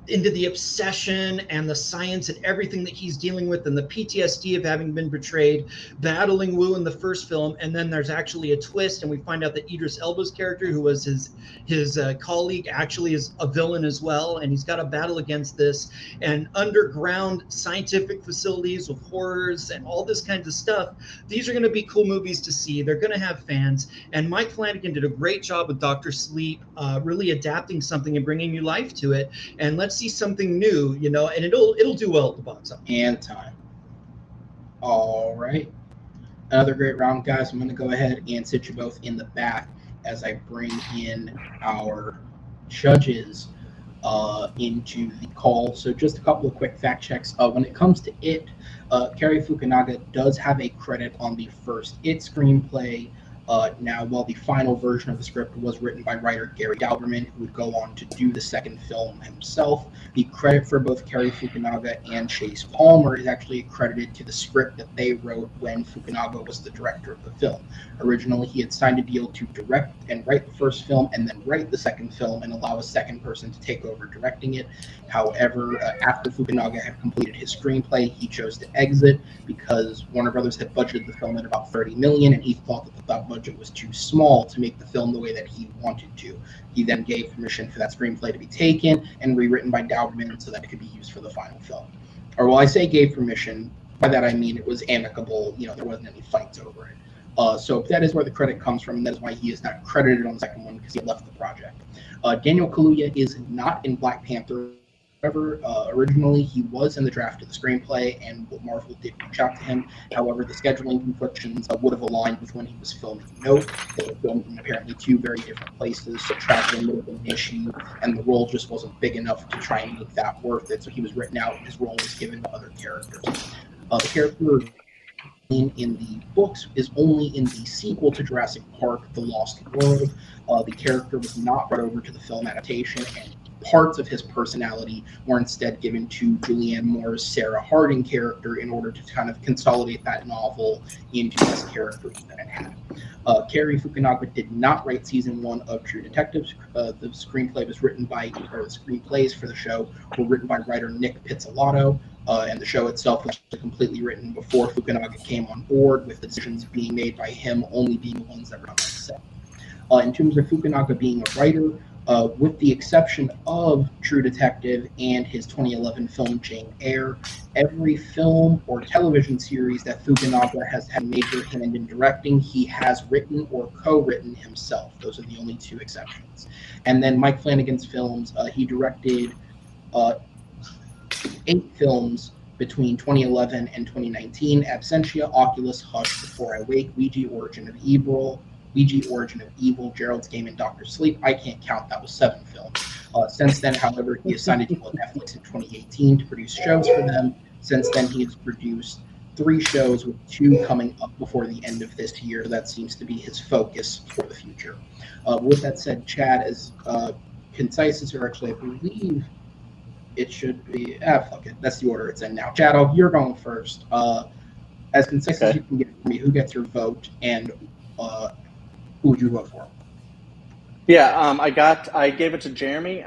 into the obsession and the science and everything that he's dealing with and the PTSD of having been betrayed, battling Wu in the first film. And then there's actually a twist, and we find out that Idris Elba's character, who was his colleague, actually is a villain as well. And he's got to battle against this and underground scientific facilities with horrors and all this kinds of stuff. These are going to be cool movies to see. They're going to have fans. And Mike Flanagan did a great job with Dr. Sleep, really adapting something and bringing new life to it. And let's see something new, and it'll do well at the box office. And time. All right. Another great round, guys. I'm going to go ahead and sit you both in the back as I bring in our judges into the call. So just a couple of quick fact checks. When it comes to It, Cary Fukunaga does have a credit on the first It screenplay. Now, while the final version of the script was written by writer Gary Dauberman, who would go on to do the second film himself, the credit for both Cary Fukunaga and Chase Palmer is actually credited to the script that they wrote when Fukunaga was the director of the film. Originally, he had signed a deal to direct and write the first film and then write the second film and allow a second person to take over directing it. However, after Fukunaga had completed his screenplay, he chose to exit because Warner Brothers had budgeted the film at about $30 million, and he thought that the budget was too small to make the film the way that he wanted to. He then gave permission for that screenplay to be taken and rewritten by Dauberman so that it could be used for the final film. Or while I say gave permission, by that I mean it was amicable, there wasn't any fights over it. So that is where the credit comes from, and that is why he is not credited on the second one, because he left the project. Daniel Kaluuya is not in Black Panther. However, originally he was in the draft of the screenplay, and Marvel did reach out to him. However, the scheduling conflictions would have aligned with when he was filming Note. They were filmed in apparently 2 very different places, so traveling would have been an issue, and the role just wasn't big enough to try and make that worth it. So he was written out, and his role was given to other characters. The character in the books is only in the sequel to Jurassic Park, The Lost World. The character was not brought over to the film adaptation, and parts of his personality were instead given to Julianne Moore's Sarah Harding character in order to kind of consolidate that novel into this character that it had. Cary Fukunaga did not write season 1 of True Detective. The screenplay was written by, or the screenplays for the show were written by writer Nick Pizzolatto, and the show itself was completely written before Fukunaga came on board, with the decisions being made by him only being the ones that were on the set. In terms of Fukunaga being a writer, with the exception of True Detective and his 2011 film Jane Eyre, every film or television series that Fukunaga has had a major hand in directing, he has written or co-written himself. Those are the only 2 exceptions. And then Mike Flanagan's films, he directed 8 films between 2011 and 2019: Absentia, Oculus, Hush, Before I Wake, Ouija, Origin of Evil, Gerald's Game, and Dr. Sleep. I can't count, that was 7 films. Since then, however, he has signed a deal with Netflix in 2018 to produce shows for them. Since then, he has produced 3 shows, with 2 coming up before the end of this year. That seems to be his focus for the future. With that said, Chad, as concise as you're actually, I believe it should be, fuck it, that's the order it's in now. Chad, you're going first. As concise as you can get for me, who gets your vote, and who would you vote for? Yeah, I gave it to Jeremy.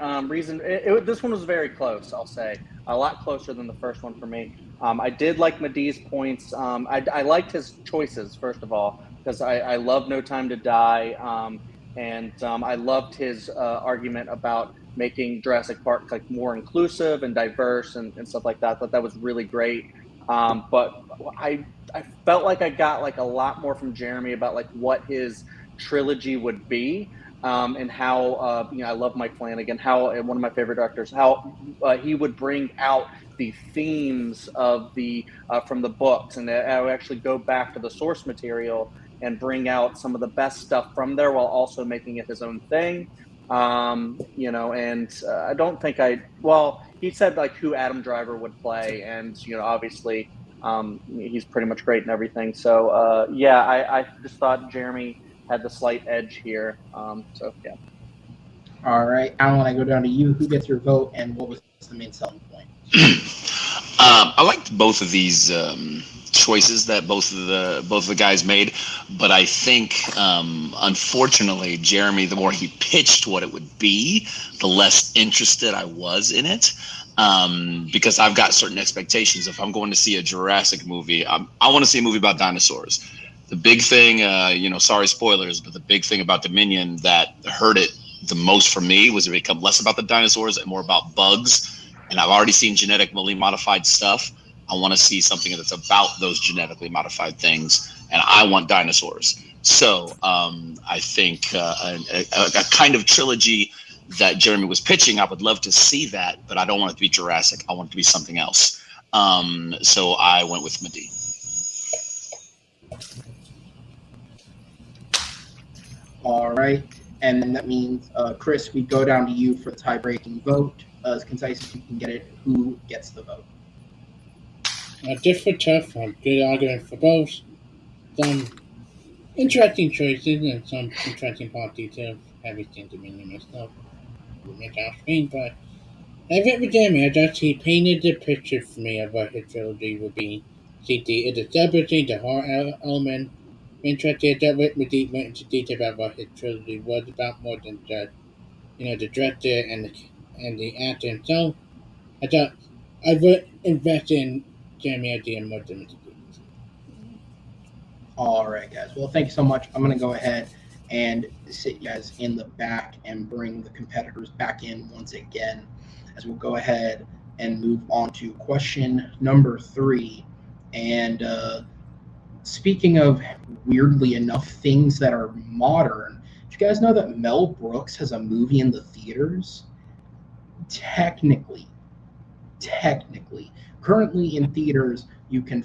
This one was very close, I'll say. A lot closer than the first one for me. I did like Madeeh's points. I liked his choices, first of all, because I love No Time to Die. And I loved his argument about making Jurassic Park like more inclusive and diverse and stuff like that. I thought that was really great. But I felt like I got like a lot more from Jeremy about like what his trilogy would be. And how I love Mike Flanagan, how one of my favorite directors, how he would bring out the themes of the from the books, and I would actually go back to the source material and bring out some of the best stuff from there while also making it his own thing. And I don't think he said like who Adam Driver would play, and obviously he's pretty much great and everything. So I just thought Jeremy had the slight edge here. So yeah. All right, Alan, I go down to you. Who gets your vote, and what was the main selling point? I liked both of these choices that both of the guys made, but I think unfortunately Jeremy, the more he pitched what it would be, the less interested I was in it. Because I've got certain expectations. If I'm going to see a Jurassic movie, I want to see a movie about dinosaurs. The big thing, sorry spoilers, but the big thing about Dominion that hurt it the most for me was it become less about the dinosaurs and more about bugs. And I've already seen genetically modified stuff. I want to see something that's about those genetically modified things, and I want dinosaurs. So I think a kind of trilogy that Jeremy was pitching, I would love to see that, but I don't want it to be Jurassic. I want it to be something else. So I went with Madeeh. All right, and then that means, Chris, we go down to you for the tie-breaking vote. As concise as you can get it, who gets the vote? Different tough, a good argument for both. Some interesting choices and some interesting plot details. Haven't seen Dominion myself. Off screen, but I went with Jeremy. I thought he painted the picture for me of what his trilogy would be. See, it's establishing the horror element. Interested that with Madeeh went into detail about what his trilogy was about more than just the director and the actor himself. I thought I would invest in Jeremy idea more than Madeeh. All right, guys. Well, thank you so much. I'm going to go ahead and sit you guys in the back and bring the competitors back in once again, as we'll go ahead and move on to question number 3. And speaking of, weirdly enough, things that are modern, did you guys know that Mel Brooks has a movie in the theaters? Technically, currently in theaters, you can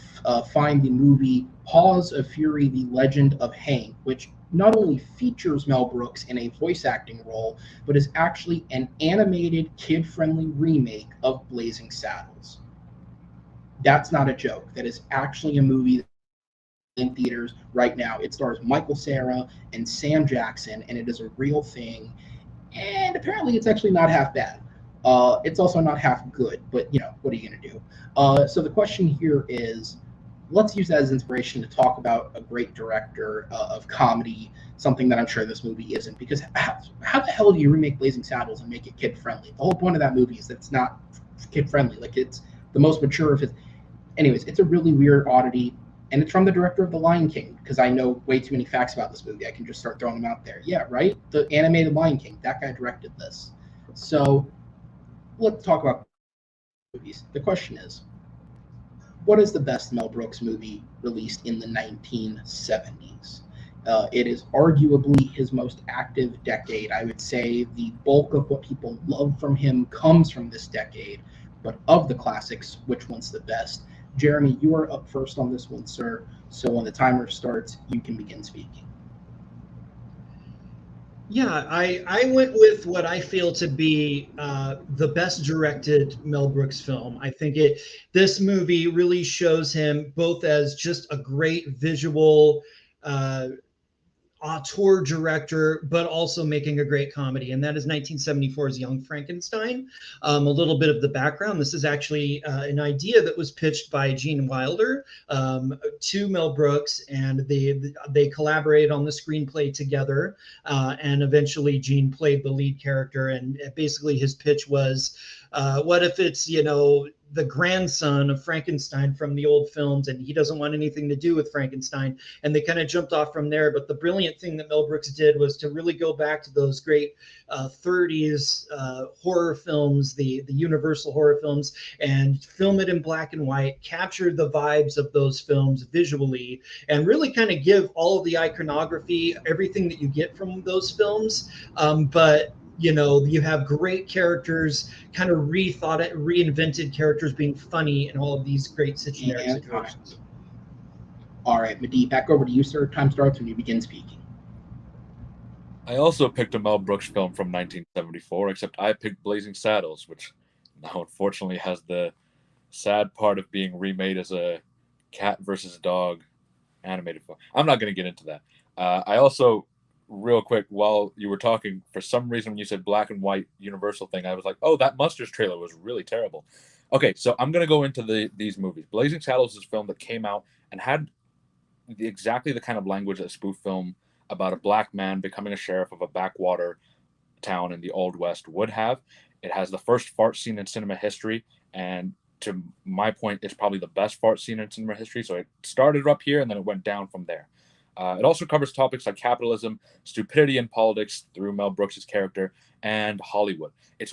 find the movie Paws of Fury, The Legend of Hank, which not only features Mel Brooks in a voice acting role, but is actually an animated, kid-friendly remake of Blazing Saddles. That's not a joke. That is actually a movie in theaters right now. It stars Michael Cera and Sam Jackson, and it is a real thing. And apparently it's actually not half bad. It's also not half good, but what are you going to do? So the question here is, let's use that as inspiration to talk about a great director of comedy, something that I'm sure this movie isn't, because how the hell do you remake Blazing Saddles and make it kid-friendly? The whole point of that movie is that it's not kid-friendly. Like, it's the most mature of his... Anyways, it's a really weird oddity, and it's from the director of The Lion King, because I know way too many facts about this movie. I can just start throwing them out there. Yeah, right? The animated Lion King, that guy directed this. So let's talk about movies. The question is, what is the best Mel Brooks movie released in the 1970s? It is arguably his most active decade. I would say the bulk of what people love from him comes from this decade. But of the classics, which one's the best? Jeremy, you are up first on this one, sir. So when the timer starts, you can begin speaking. Yeah, I went with what I feel to be the best directed Mel Brooks film. I think this movie really shows him both as just a great visual auteur director, but also making a great comedy, and that is 1974's Young Frankenstein. A little bit of the background: this is actually an idea that was pitched by Gene Wilder to Mel Brooks, and they collaborated on the screenplay together, and eventually Gene played the lead character, and basically his pitch was, what if it's the grandson of Frankenstein from the old films, and he doesn't want anything to do with Frankenstein. And they kind of jumped off from there. But the brilliant thing that Mel Brooks did was to really go back to those great 30s horror films, the Universal horror films, and film it in black and white, capture the vibes of those films visually, and really kind of give all of the iconography, everything that you get from those films. But you have great characters, kind of reinvented characters being funny in all of these great situations. All right, Madeeh, back over to you, sir. Time starts when you begin speaking. I also picked a Mel Brooks film from 1974, except I picked Blazing Saddles, which now unfortunately has the sad part of being remade as a cat versus dog animated film. I'm not going to get into that. I also, real quick, while you were talking, for some reason when you said black and white Universal thing, I was like, oh, that Monsters trailer was really terrible. Okay, so I'm going to go into these movies. Blazing Saddles is a film that came out and had exactly the kind of language that a spoof film about a black man becoming a sheriff of a backwater town in the Old West would have. It has the first fart scene in cinema history, and to my point, it's probably the best fart scene in cinema history. So it started up here and then it went down from there. It also covers topics like capitalism, stupidity in politics through Mel Brooks' character, and Hollywood. It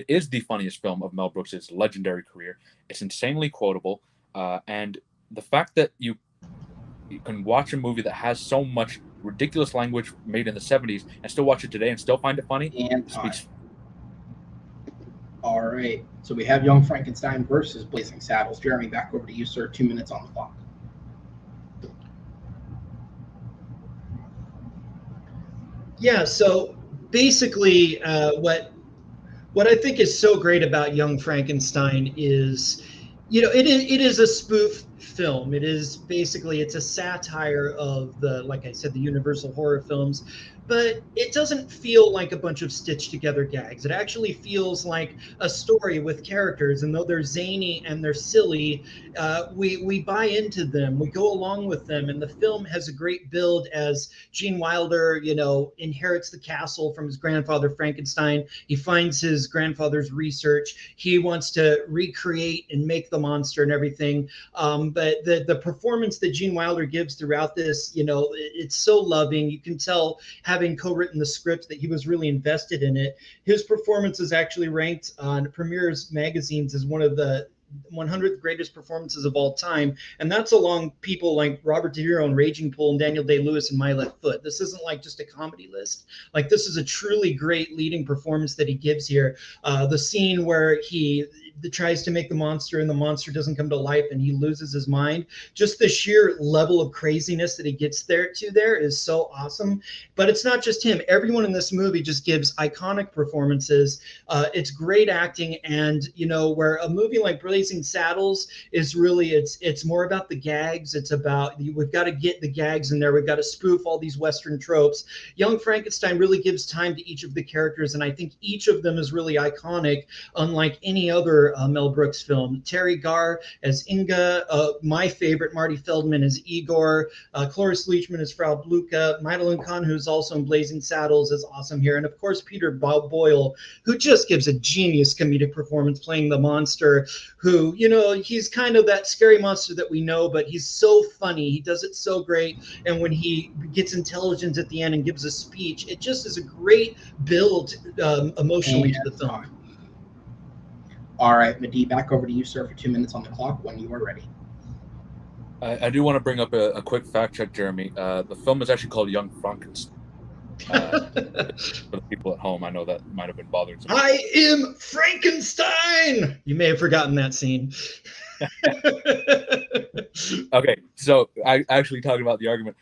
is the funniest film of Mel Brooks' legendary career. It's insanely quotable. And the fact that you can watch a movie that has so much ridiculous language made in the 70s and still watch it today and still find it funny speaks. All right. So we have Young Frankenstein versus Blazing Saddles. Jeremy, back over to you, sir. 2 minutes on the clock. Yeah, so basically what I think is so great about Young Frankenstein is, it is a spoof film. It is basically, it's a satire of like I said, the Universal horror films, but it doesn't feel like a bunch of stitched together gags. It actually feels like a story with characters, and though they're zany and they're silly, we buy into them, we go along with them, and the film has a great build as Gene Wilder, inherits the castle from his grandfather Frankenstein. He finds his grandfather's research. He wants to recreate and make the monster and everything. But the performance that Gene Wilder gives throughout this, it's so loving. You can tell, having co-written the script, that he was really invested in it. His performance is actually ranked on Premier's magazines as one of the 100 greatest performances of all time, and that's along people like Robert De Niro and Raging Bull and Daniel Day-Lewis and My Left Foot. This isn't like just a comedy list. Like, this is a truly great leading performance that he gives here. The scene where he tries to make the monster and the monster doesn't come to life and he loses his mind, just the sheer level of craziness that he gets there is so awesome. But it's not just him. Everyone in this movie just gives iconic performances. It's great acting, and where a movie like Blazing Saddles is really, it's more about the gags. It's about, we've got to get the gags in there, we've got to spoof all these Western tropes. Young Frankenstein really gives time to each of the characters, and I think each of them is really iconic, unlike any other Mel Brooks film. Terry Garr as Inga, my favorite, Marty Feldman as Igor, Cloris Leachman as Frau Blucher, Madeline Kahn, who's also in Blazing Saddles, is awesome here, and of course Peter Boyle, who just gives a genius comedic performance playing the monster, who, he's kind of that scary monster that we know, but he's so funny. He does it so great, and when he gets intelligence at the end and gives a speech, it just is a great build emotionally to the film. All right, Madeeh, back over to you, sir, for 2 minutes on the clock when you are ready. I do want to bring up a quick fact check, Jeremy. The film is actually called Young Frankenstein. For the people at home, I know that might have been bothering some. I am Frankenstein! You may have forgotten that scene. Okay, so I actually talking about the argument.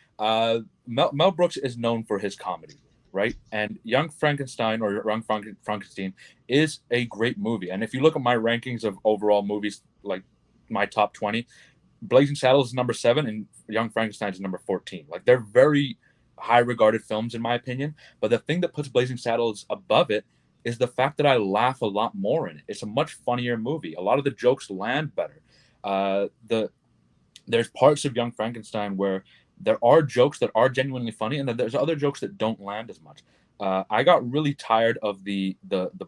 Mel Brooks is known for his comedy, right? And Young Frankenstein, or Young Frankenstein, is a great movie. And if you look at my rankings of overall movies, like my top 20, Blazing Saddles is number 7 and Young Frankenstein is number 14. Like, they're very high regarded films in my opinion. But the thing that puts Blazing Saddles above it is the fact that I laugh a lot more in it. It's a much funnier movie. A lot of the jokes land better. There's parts of Young Frankenstein where there are jokes that are genuinely funny, and then there's other jokes that don't land as much. I got really tired of the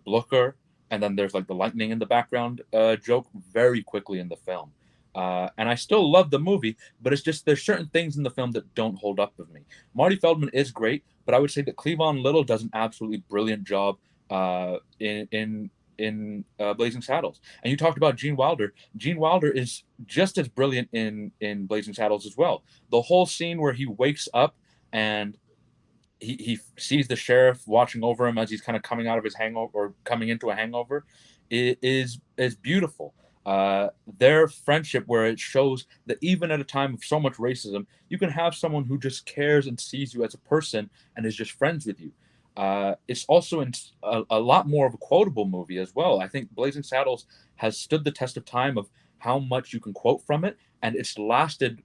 Blucher and then there's like the lightning in the background joke very quickly in the film. And I still love the movie, but it's just there's certain things in the film that don't hold up with me. Marty Feldman is great, but I would say that Cleavon Little does an absolutely brilliant job in Blazing Saddles. And you talked about Gene Wilder. Gene Wilder is just as brilliant in Blazing Saddles as well. The whole scene where he wakes up and he sees the sheriff watching over him as he's kind of coming out of his hangover or coming into a hangover is beautiful. Their friendship, where it shows that even at a time of so much racism, you can have someone who just cares and sees you as a person and is just friends with you. It's also a lot more of a quotable movie as well. I think Blazing Saddles has stood the test of time of how much you can quote from it, and it's lasted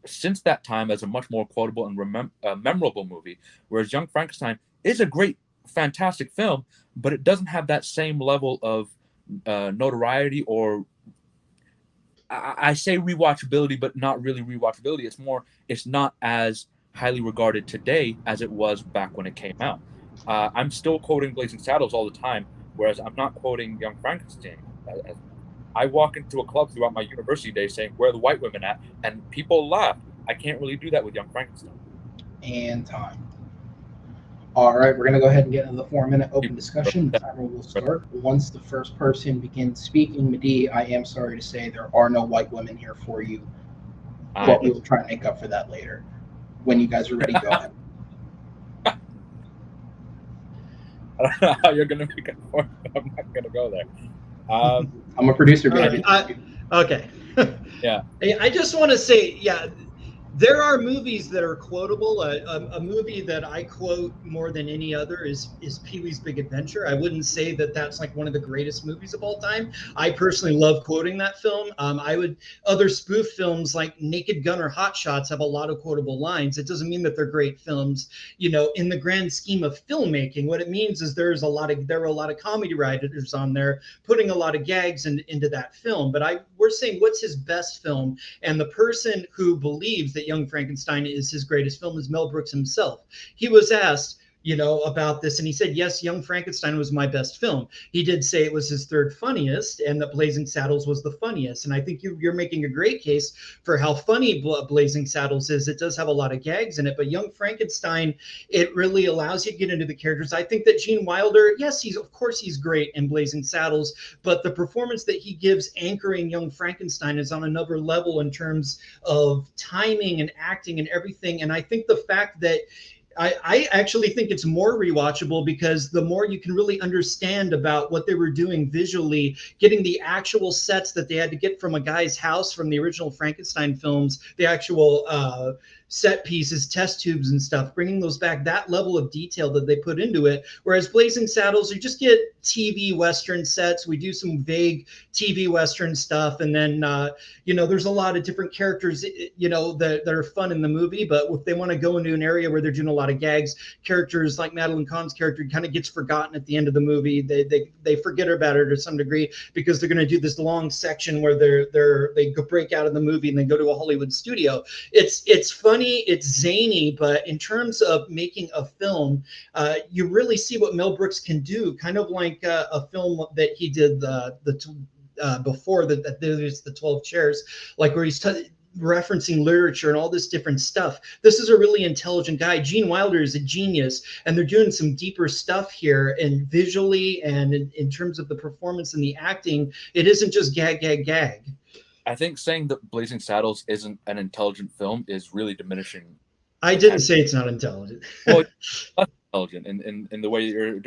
since that time as a much more quotable and memorable movie. Whereas Young Frankenstein is a great, fantastic film, but it doesn't have that same level of notoriety, or I say rewatchability, but not really rewatchability. It's not as highly regarded today as it was back when it came out. I'm still quoting Blazing Saddles all the time, whereas I'm not quoting Young Frankenstein. I walk into a club throughout my university days saying, "Where are the white women at?" And people laugh. I can't really do that with Young Frankenstein. And time. All right, we're going to go ahead and get into the 4-minute open discussion. The timer will start once the first person begins speaking. Madeeh, I am sorry to say there are no white women here for you, but we will try and make up for that later. When you guys are ready, go ahead. I don't know how you're going to make it work. I'm not going to go there. I'm a producer, baby. Okay. Yeah. I just want to say, yeah, there are movies that are quotable. A movie that I quote more than any other is Pee-wee's Big Adventure. I wouldn't say that that's like one of the greatest movies of all time. I personally love quoting that film. Other spoof films like Naked Gun or Hot Shots have a lot of quotable lines. It doesn't mean that they're great films, in the grand scheme of filmmaking. What it means is there were a lot of comedy writers on there putting a lot of gags into that film. But we're saying, what's his best film? And the person who believes that Young Frankenstein is his greatest film is Mel Brooks himself. He was asked, about this, and he said, yes, Young Frankenstein was my best film. He did say it was his third funniest, and that Blazing Saddles was the funniest. And I think you're making a great case for how funny Blazing Saddles is. It does have a lot of gags in it, but Young Frankenstein, it really allows you to get into the characters. I think that Gene Wilder, yes, of course he's great in Blazing Saddles, but the performance that he gives anchoring Young Frankenstein is on another level in terms of timing and acting and everything. And I think the fact that I actually think it's more rewatchable because the more you can really understand about what they were doing visually, getting the actual sets that they had to get from a guy's house from the original Frankenstein films, the actual set pieces, test tubes and stuff, bringing those back, that level of detail that they put into it. Whereas Blazing Saddles, you just get TV Western sets. We do some vague TV Western stuff. And then, there's a lot of different characters, that are fun in the movie. But if they want to go into an area where they're doing a lot of gags, characters like Madeline Kahn's character kind of gets forgotten at the end of the movie. They forget about her to some degree because they're going to do this long section where they break out of the movie and they go to a Hollywood studio. It's funny, it's zany, but in terms of making a film, you really see what Mel Brooks can do, kind of like a film that he did before that. There's the 12 Chairs, like where he's referencing literature and all this different stuff. This is a really intelligent guy. Gene Wilder is a genius, and they're doing some deeper stuff here, and visually and in terms of the performance and the acting, it isn't just gag. I think saying that Blazing Saddles isn't an intelligent film is really diminishing. I didn't say it's not intelligent. Well, less intelligent in the way you're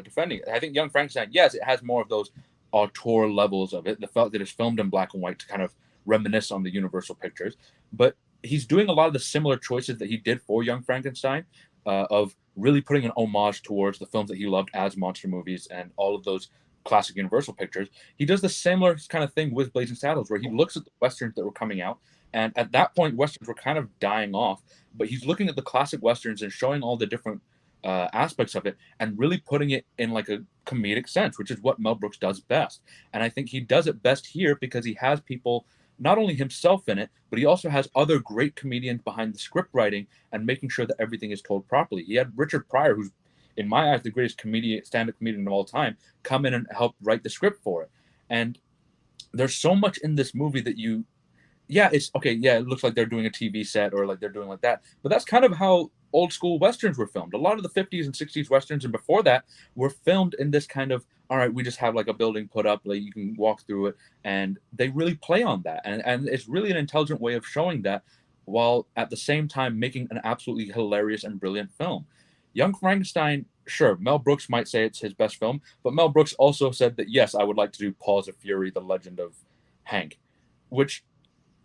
defending it. I think Young Frankenstein, yes, it has more of those auteur levels of it. The fact that it's filmed in black and white to kind of reminisce on the Universal pictures, but he's doing a lot of the similar choices that he did for Young Frankenstein, of really putting an homage towards the films that he loved as monster movies and all of those classic Universal pictures. He does the similar kind of thing with Blazing Saddles, where he looks at the Westerns that were coming out, and at that point, Westerns were kind of dying off, but he's looking at the classic Westerns and showing all the different aspects of it and really putting it in like a comedic sense, which is what Mel Brooks does best. And I think he does it best here because he has people, not only himself in it, but he also has other great comedians behind the script writing and making sure that everything is told properly. He had Richard Pryor, who's in my eyes, the greatest stand-up comedian of all time, come in and help write the script for it. And there's so much in this movie that it's okay. Yeah, it looks like they're doing a TV set or like they're doing like that. But that's kind of how old school Westerns were filmed. A lot of the 50s and 60s Westerns and before that were filmed in this kind of, all right, we just have like a building put up, like you can walk through it. And they really play on that. And it's really an intelligent way of showing that while at the same time making an absolutely hilarious and brilliant film. Young Frankenstein, sure, Mel Brooks might say it's his best film, but Mel Brooks also said that, yes, I would like to do Paws of Fury, The Legend of Hank, which,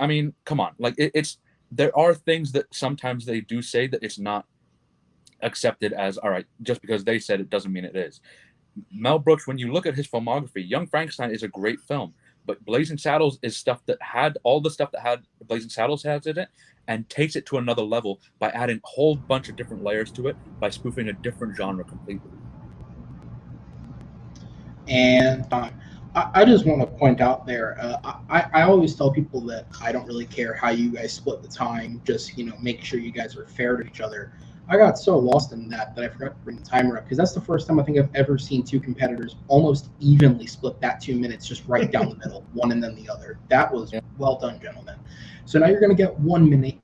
I mean, come on. Like, there are things that sometimes they do say that it's not accepted as, all right, just because they said it doesn't mean it is. Mel Brooks, when you look at his filmography, Young Frankenstein is a great film, but Blazing Saddles is stuff that had all the stuff that had Blazing Saddles has in it and takes it to another level by adding a whole bunch of different layers to it by spoofing a different genre completely. And I just want to point out there, I always tell people that I don't really care how you guys split the time, just, make sure you guys are fair to each other. I got so lost in that I forgot to bring the timer up, because that's the first time I think I've ever seen two competitors almost evenly split that 2 minutes just right down the middle, one and then the other. That was well done, gentlemen. So now you're going to get 1 minute.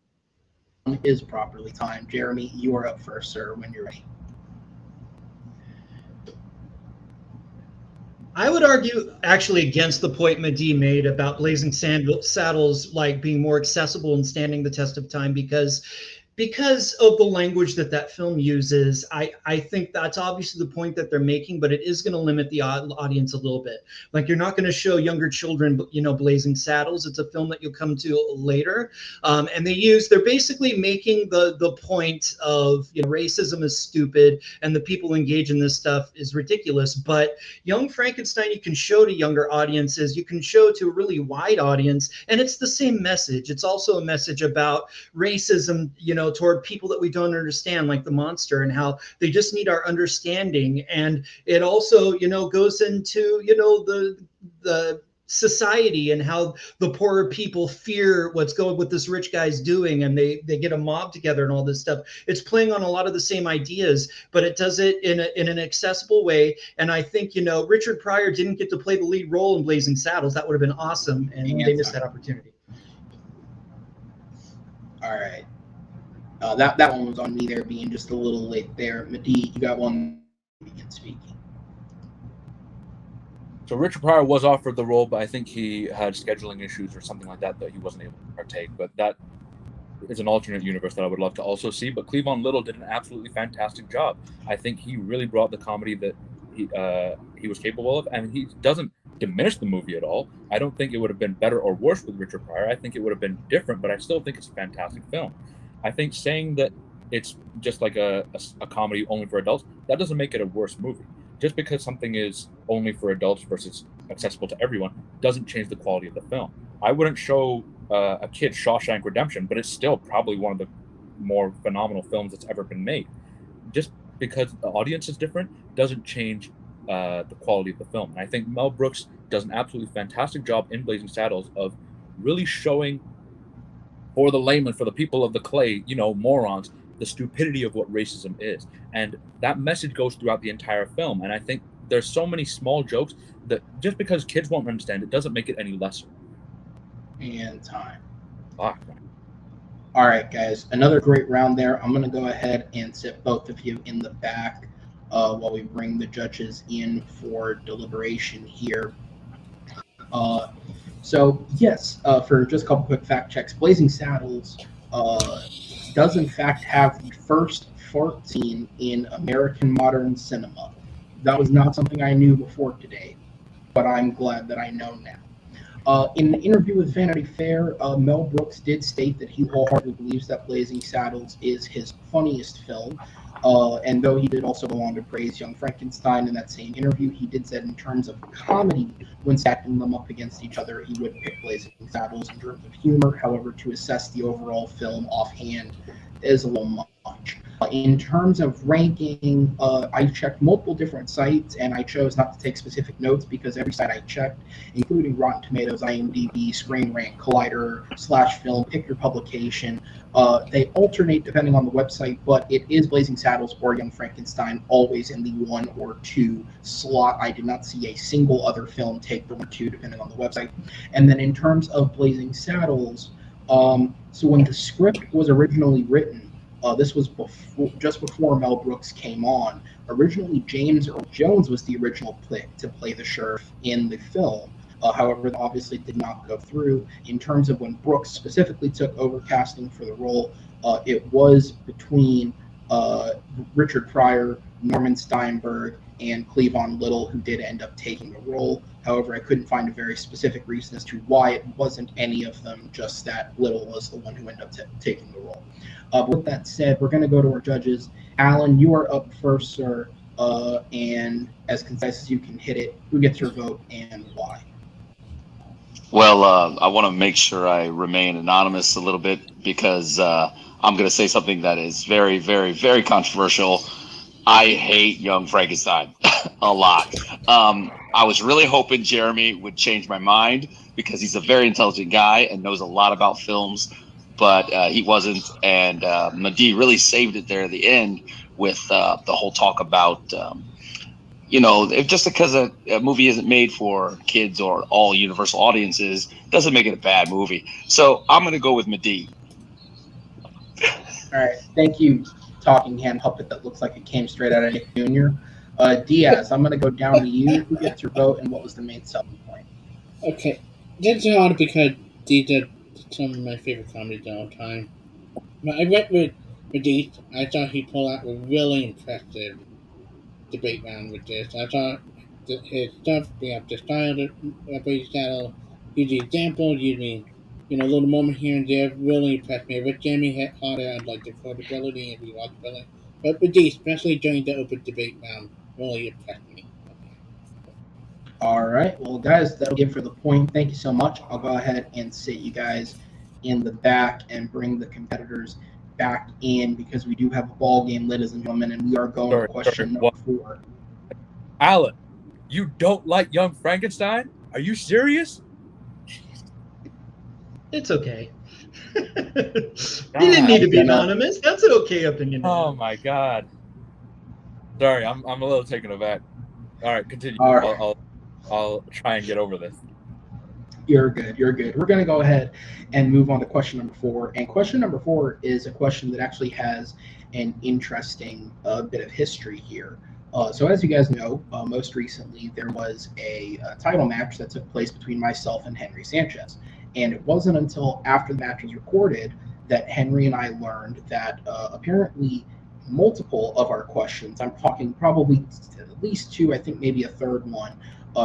Is properly timed. Jeremy, you are up first, sir, when you're ready. I would argue actually against the point Madeeh made about Blazing Saddles like being more accessible and standing the test of time because of the language that film uses. I think that's obviously the point that they're making, but it is going to limit the audience a little bit. Like, you're not going to show younger children, Blazing Saddles. It's a film that you'll come to later. And they're basically making the point of, racism is stupid and the people engaged in this stuff is ridiculous. But Young Frankenstein, you can show to younger audiences, you can show to a really wide audience, and it's the same message. It's also a message about racism, toward people that we don't understand, like the monster, and how they just need our understanding. And it also, goes into, the society and how the poorer people fear what this rich guy's doing, and they get a mob together and all this stuff. It's playing on a lot of the same ideas, but it does it in an accessible way. And I think, Richard Pryor didn't get to play the lead role in Blazing Saddles. That would have been awesome, and they missed that opportunity. All right. That one was on me there, being just a little late there. Madeeh, you got one to begin speaking. So Richard Pryor was offered the role, but I think he had scheduling issues or something like that he wasn't able to partake. But that is an alternate universe that I would love to also see. But Cleavon Little did an absolutely fantastic job. I think he really brought the comedy that he was capable of, and he doesn't diminish the movie at all. I don't think it would have been better or worse with Richard Pryor. I think it would have been different, but I still think it's a fantastic film. I think saying that it's just like a comedy only for adults, that doesn't make it a worse movie. Just because something is only for adults versus accessible to everyone doesn't change the quality of the film. I wouldn't show a kid Shawshank Redemption, but it's still probably one of the more phenomenal films that's ever been made. Just because the audience is different doesn't change the quality of the film. And I think Mel Brooks does an absolutely fantastic job in Blazing Saddles of really showing, for the layman, for the people of the clay, morons, the stupidity of what racism is. And that message goes throughout the entire film. And I think there's so many small jokes that just because kids won't understand it doesn't make it any lesser. And time. Fuck. All right, guys, another great round there. I'm going to go ahead and sit both of you in the back while we bring the judges in for deliberation here. So, yes, for just a couple quick fact checks, Blazing Saddles does in fact have the first fart scene in American modern cinema. That was not something I knew before today, but I'm glad that I know now. In an interview with Vanity Fair, Mel Brooks did state that he wholeheartedly believes that Blazing Saddles is his funniest film. And though he did also go on to praise Young Frankenstein in that same interview, he did say in terms of comedy, when stacking them up against each other, he would pick Blazing Saddles in terms of humor. However, to assess the overall film offhand is a little much. In terms of ranking, I checked multiple different sites, and I chose not to take specific notes because every site I checked, including Rotten Tomatoes, IMDb, Screen Rant, Collider, /Film, pick your publication, they alternate depending on the website, but it is Blazing Saddles or Young Frankenstein, always in the 1 or 2 slot. I did not see a single other film take the 1 or 2, depending on the website. And then in terms of Blazing Saddles, so when the script was originally written, this was just before Mel Brooks came on. Originally, James Earl Jones was the original pick to play the sheriff in the film. However, that obviously did not go through. In terms of when Brooks specifically took over casting for the role, it was between Richard Pryor, Norman Steinberg, and Cleavon Little, who did end up taking the role. However, I couldn't find a very specific reason as to why it wasn't any of them, just that Little was the one who ended up taking the role. With that said, we're going to go to our judges. Alan, you are up first, sir, and as concise as you can hit it, who gets your vote and why? Well, I want to make sure I remain anonymous a little bit because I'm going to say something that is very, very, very controversial. I hate Young Frankenstein a lot. I was really hoping Jeremy would change my mind because he's a very intelligent guy and knows a lot about films, but he wasn't. And Madeeh really saved it there at the end with the whole talk about, if just because a movie isn't made for kids or all universal audiences doesn't make it a bad movie. So I'm going to go with Madeeh. All right, thank you, talking hand puppet that looks like it came straight out of Nick Jr. Diaz, I'm going to go down to you. Who gets your vote, and what was the main selling point? Okay, that's hard because these are some of my favorite comedies of all time. But I went with Madeeh. I thought he pulled out a really impressive debate round with this. I thought his stuff, the style of Blazing Saddle, using examples, using a little moment here and there, really impressed me. With Jeremy hit harder, I'd like the quotability and rewatchability. But Madeeh, especially during the open debate round, really impressed me. All right, well, guys, that'll give for the point. Thank you so much. I'll go ahead and sit you guys in the back and bring the competitors back in because we do have a ball game, ladies and gentlemen, and we are going to question number 4. Alan, you don't like Young Frankenstein? Are you serious? It's okay. You didn't need to be anonymous. That's an okay opinion. Oh my God. Sorry, I'm a little taken aback. All right, continue. All right. I'll try and get over this. You're good. We're going to go ahead and move on to question number 4. And question number 4 is a question that actually has an interesting bit of history here. So as you guys know, most recently there was a title match that took place between myself and Henry Sanchez. And it wasn't until after the match was recorded that Henry and I learned that apparently multiple of our questions, I'm talking probably at least 2, I think maybe a third one,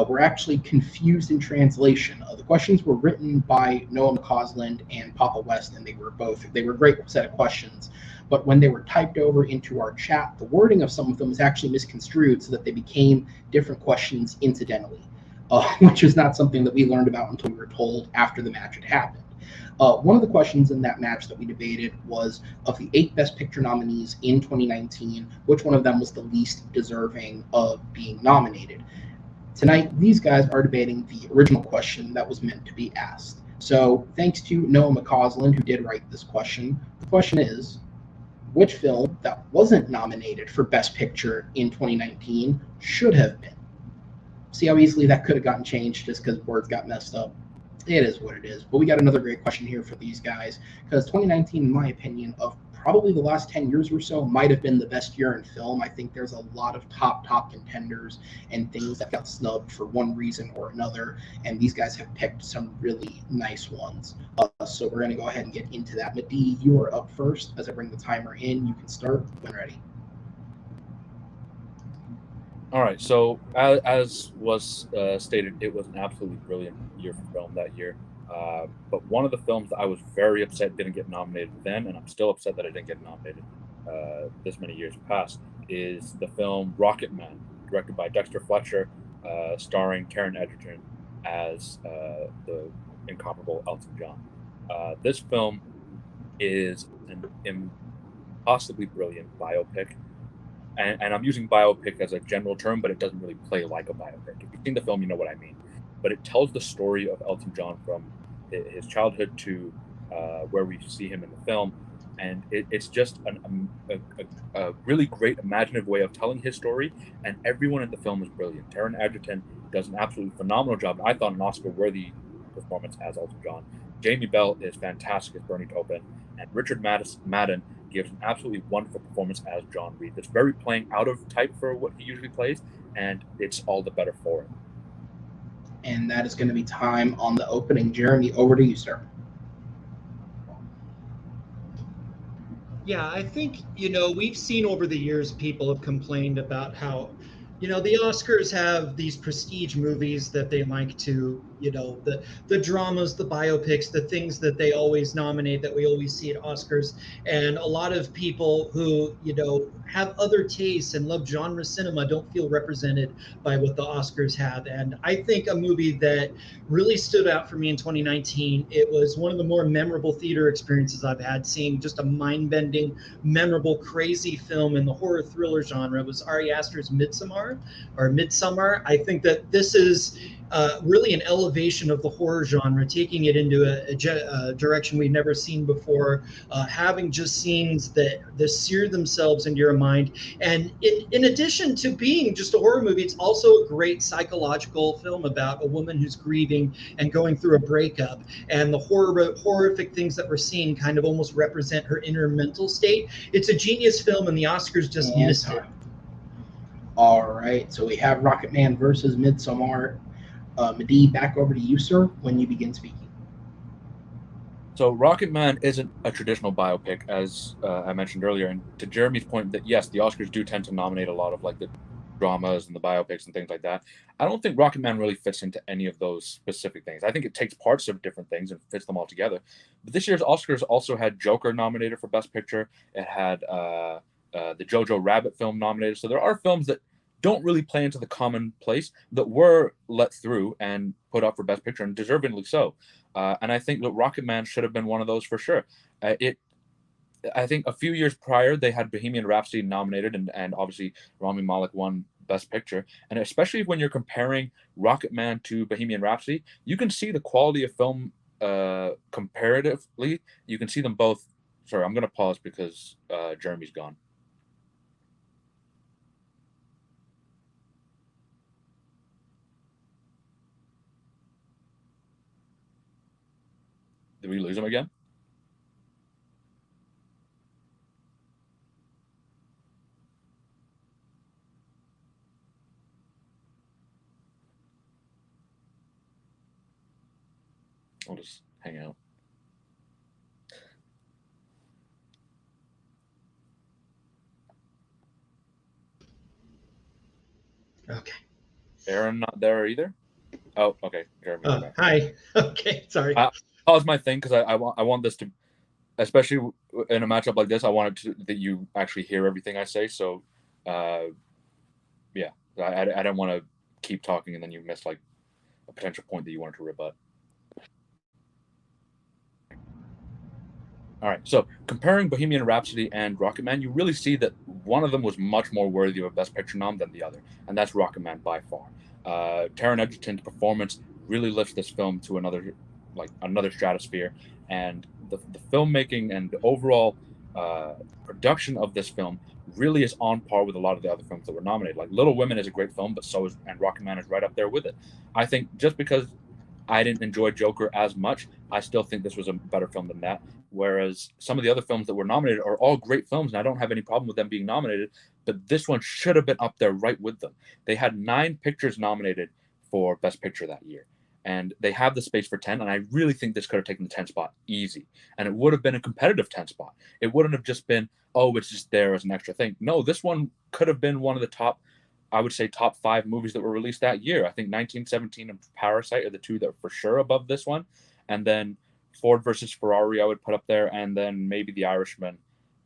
were actually confused in translation. The questions were written by Noah McCausland and Papa West, and they were a great set of questions. But when they were typed over into our chat, the wording of some of them was actually misconstrued so that they became different questions incidentally, which is not something that we learned about until we were told after the match had happened. One of the questions in that match that we debated was, of the 8 Best Picture nominees in 2019, which one of them was the least deserving of being nominated? Tonight, these guys are debating the original question that was meant to be asked. So, thanks to Noah McCausland, who did write this question, the question is, which film that wasn't nominated for Best Picture in 2019 should have been? See how easily that could have gotten changed just because words got messed up? It is what it is. But we got another great question here for these guys, because 2019, in my opinion, of probably the last 10 years or so, might have been the best year in film. I think there's a lot of top contenders and things that got snubbed for one reason or another, and these guys have picked some really nice ones. So we're going to go ahead and get into that. Madeeh, you are up first. As I bring the timer in, you can start when ready. All right, so as was stated, it was an absolutely brilliant year for film that year. But one of the films that I was very upset didn't get nominated then, and I'm still upset that it didn't get nominated this many years past, is the film Rocketman, directed by Dexter Fletcher, starring Taron Egerton as the incomparable Elton John. This film is possibly brilliant biopic. And I'm using biopic as a general term, but it doesn't really play like a biopic. If you've seen the film, you know what I mean. But it tells the story of Elton John from his childhood to where we see him in the film, and it's just a really great imaginative way of telling his story. And everyone in the film is brilliant. Taron Egerton does an absolutely phenomenal job. I thought an Oscar-worthy performance as Elton John. Jamie Bell is fantastic as Bernie Taupin, and Richard Madden gives an absolutely wonderful performance as John Reed. That's very playing out of type for what he usually plays, and it's all the better for it. And that is going to be time on the opening. Jeremy, over to you, sir. Yeah, I think, we've seen over the years people have complained about how, the Oscars have these prestige movies that they like to, the dramas, the biopics, the things that they always nominate that we always see at Oscars. And a lot of people who, have other tastes and love genre cinema don't feel represented by what the Oscars have. And I think a movie that really stood out for me in 2019, it was one of the more memorable theater experiences I've had, seeing just a mind-bending, memorable, crazy film in the horror thriller genre was Ari Aster's Midsamara. I think that this is really an elevation of the horror genre, taking it into a direction we've never seen before, having just scenes that sear themselves into your mind. And in addition to being just a horror movie, it's also a great psychological film about a woman who's grieving and going through a breakup. And the horrific things that we're seeing kind of almost represent her inner mental state. It's a genius film, and the Oscars just missed it. All right, so we have Rocketman versus Midsamara. Madeeh, back over to you, sir, when you begin speaking. So Rocketman isn't a traditional biopic, as I mentioned earlier, and to Jeremy's point that yes, the Oscars do tend to nominate a lot of like the dramas and the biopics and things like that. I don't think Rocketman really fits into any of those specific things. I think it takes parts of different things and fits them all together. But this year's Oscars also had Joker nominated for Best Picture. It had the Jojo Rabbit film nominated. So there are films that don't really play into the commonplace that were let through and put up for Best Picture, and deservedly so. And I think that Rocketman should have been one of those for sure. I think a few years prior, they had Bohemian Rhapsody nominated, and obviously Rami Malek won Best Picture. And especially when you're comparing Rocketman to Bohemian Rhapsody, you can see the quality of film comparatively. You can see them both. Sorry, I'm going to pause because Jeremy's gone. Did we lose him again? I'll just hang out. Okay. Aaron not there either? Oh, okay. Jeremy. Hi. Okay, sorry. Pause my thing because I want this to, especially in a matchup like this, I wanted that you actually hear everything I say. So, yeah, I don't want to keep talking and then you miss like a potential point that you wanted to rebut. All right, so comparing Bohemian Rhapsody and Rocketman, you really see that one of them was much more worthy of a Best Picture nom than the other, and that's Rocketman by far. Taron Egerton's performance really lifts this film to another stratosphere, and the filmmaking and the overall production of this film really is on par with a lot of the other films that were nominated. Like Little Women is a great film, but so is, and Rocketman is right up there with it. I think just because I didn't enjoy Joker as much, I still think this was a better film than that. Whereas some of the other films that were nominated are all great films, and I don't have any problem with them being nominated, but this one should have been up there right with them. They had 9 pictures nominated for Best Picture that year, and they have the space for 10, and I really think this could have taken the 10 spot easy, and it would have been a competitive 10 spot. It wouldn't have just been, oh, it's just there as an extra thing. No, this one could have been one of the top, I would say, top 5 movies that were released that year. I think 1917 and Parasite are the 2 that are for sure above this one, and then Ford versus Ferrari I would put up there, and then maybe The Irishman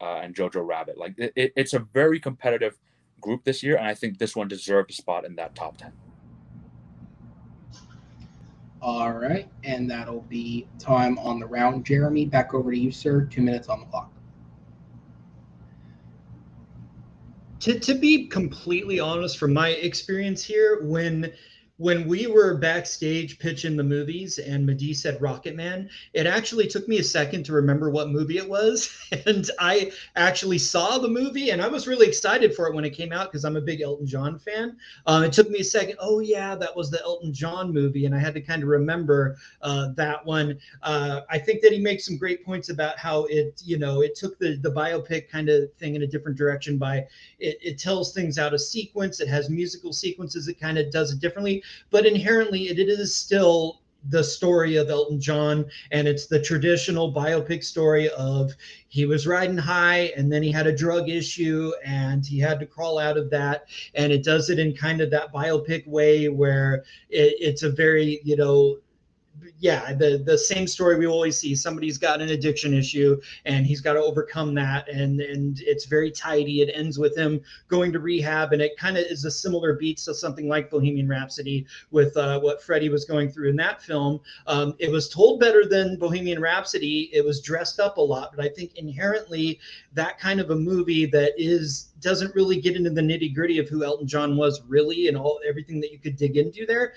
and Jojo Rabbit. Like it's a very competitive group this year, and I think this one deserved a spot in that top 10. All right, and that'll be time on the round. Jeremy, back over to you, sir. 2 minutes on the clock. To be completely honest, from my experience here, when we were backstage pitching the movies and Madeeh said Rocketman, it actually took me a second to remember what movie it was. And I actually saw the movie and I was really excited for it when it came out because I'm a big Elton John fan. It took me a second. Oh, yeah, that was the Elton John movie. And I had to kind of remember that one. I think that he makes some great points about how it, it took the biopic kind of thing in a different direction by it tells things out of sequence. It has musical sequences. It kind of does it differently. But inherently, it is still the story of Elton John, and it's the traditional biopic story of he was riding high and then he had a drug issue and he had to crawl out of that, and it does it in kind of that biopic way where it's a very the same story we always see. Somebody's got an addiction issue and he's got to overcome that, and it's very tidy. It ends with him going to rehab, and it kind of is a similar beat to something like Bohemian Rhapsody with what Freddie was going through in that film. It was told better than Bohemian Rhapsody. It was dressed up a lot, but I think inherently that kind of a movie that doesn't really get into the nitty gritty of who Elton John was really and everything that you could dig into there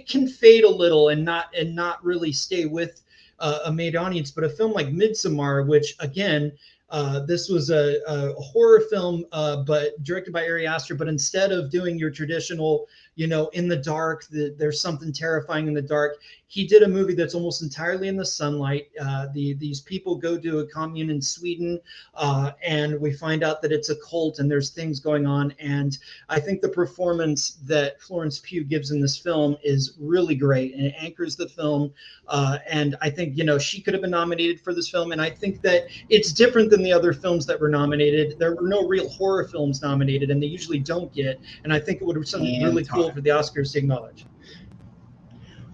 can fade a little and not really stay with a main audience. But a film like Midsamara, which again, this was a horror film, but directed by Ari Aster. But instead of doing your traditional, in the dark, there's something terrifying in the dark, he did a movie that's almost entirely in the sunlight. These people go to a commune in Sweden, and we find out that it's a cult and there's things going on. And I think the performance that Florence Pugh gives in this film is really great, and it anchors the film. And I think, she could have been nominated for this film. And I think that it's different than the other films that were nominated. There were no real horror films nominated, and they usually don't get. And I think it would be something really cool for the Oscars to acknowledge.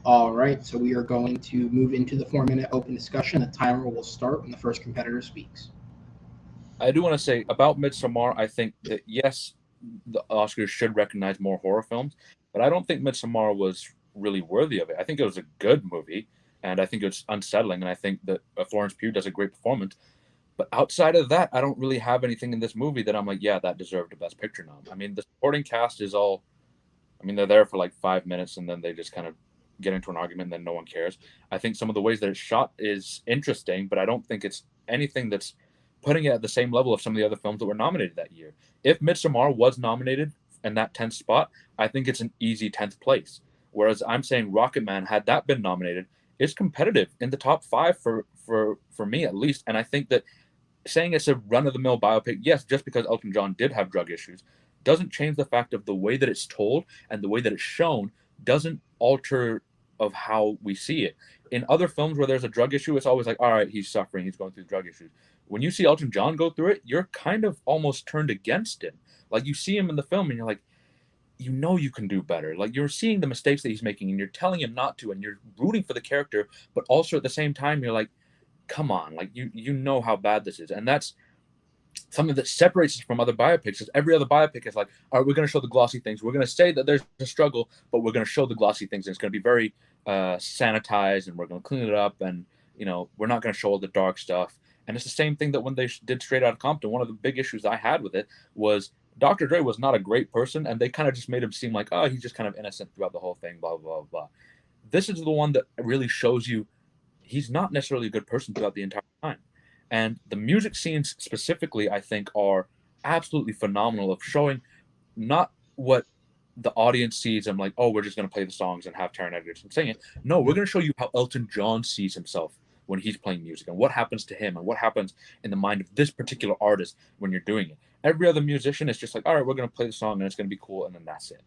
All right, so we are going to move into the 4-minute open discussion. The timer will start when the first competitor speaks. I do want to say about Midsamara, I think that, yes, the Oscars should recognize more horror films, but I don't think Midsamara was really worthy of it. I think it was a good movie, and I think it's unsettling, and I think that Florence Pugh does a great performance. But outside of that, I don't really have anything in this movie that I'm like, yeah, that deserved a Best Picture nom. I mean, the supporting cast is all, they're there for like 5 minutes, and then they just kind of get into an argument, and then no one cares. I think some of the ways that it's shot is interesting, but I don't think it's anything that's putting it at the same level of some of the other films that were nominated that year. If Midsommar was nominated in that 10th spot, I think it's an easy 10th place. Whereas I'm saying Rocketman, had that been nominated, is competitive in the top 5 for me at least. And I think that saying it's a run-of-the-mill biopic, yes, just because Elton John did have drug issues, doesn't change the fact of the way that it's told and the way that it's shown doesn't alter of how we see it. In other films where there's a drug issue, it's always like, all right, he's suffering, he's going through drug issues. When you see Elton John go through it, you're kind of almost turned against him. Like, you see him in the film and you're like, you can do better. Like, you're seeing the mistakes that he's making and you're telling him not to, and you're rooting for the character, but also at the same time you're like, come on, like you know how bad this is. And that's something that separates us from other biopics, because every other biopic is like, all right, we're going to show the glossy things, we're going to say that there's a struggle, but we're going to show the glossy things, and it's going to be very sanitized, and we're going to clean it up, and we're not going to show all the dark stuff. And it's the same thing that when they did Straight Outta Compton, one of the big issues I had with it was Dr. Dre was not a great person, and they kind of just made him seem like, oh, he's just kind of innocent throughout the whole thing, blah, blah, blah, blah. This is the one that really shows you he's not necessarily a good person throughout the entire time. And the music scenes specifically, I think, are absolutely phenomenal, of showing not what the audience sees and like, oh, we're just going to play the songs and have Taron Egerton sing it. No, we're going to show you how Elton John sees himself when he's playing music, and what happens to him, and what happens in the mind of this particular artist when you're doing it. Every other musician is just like, all right, we're going to play the song and it's going to be cool, and then that's it.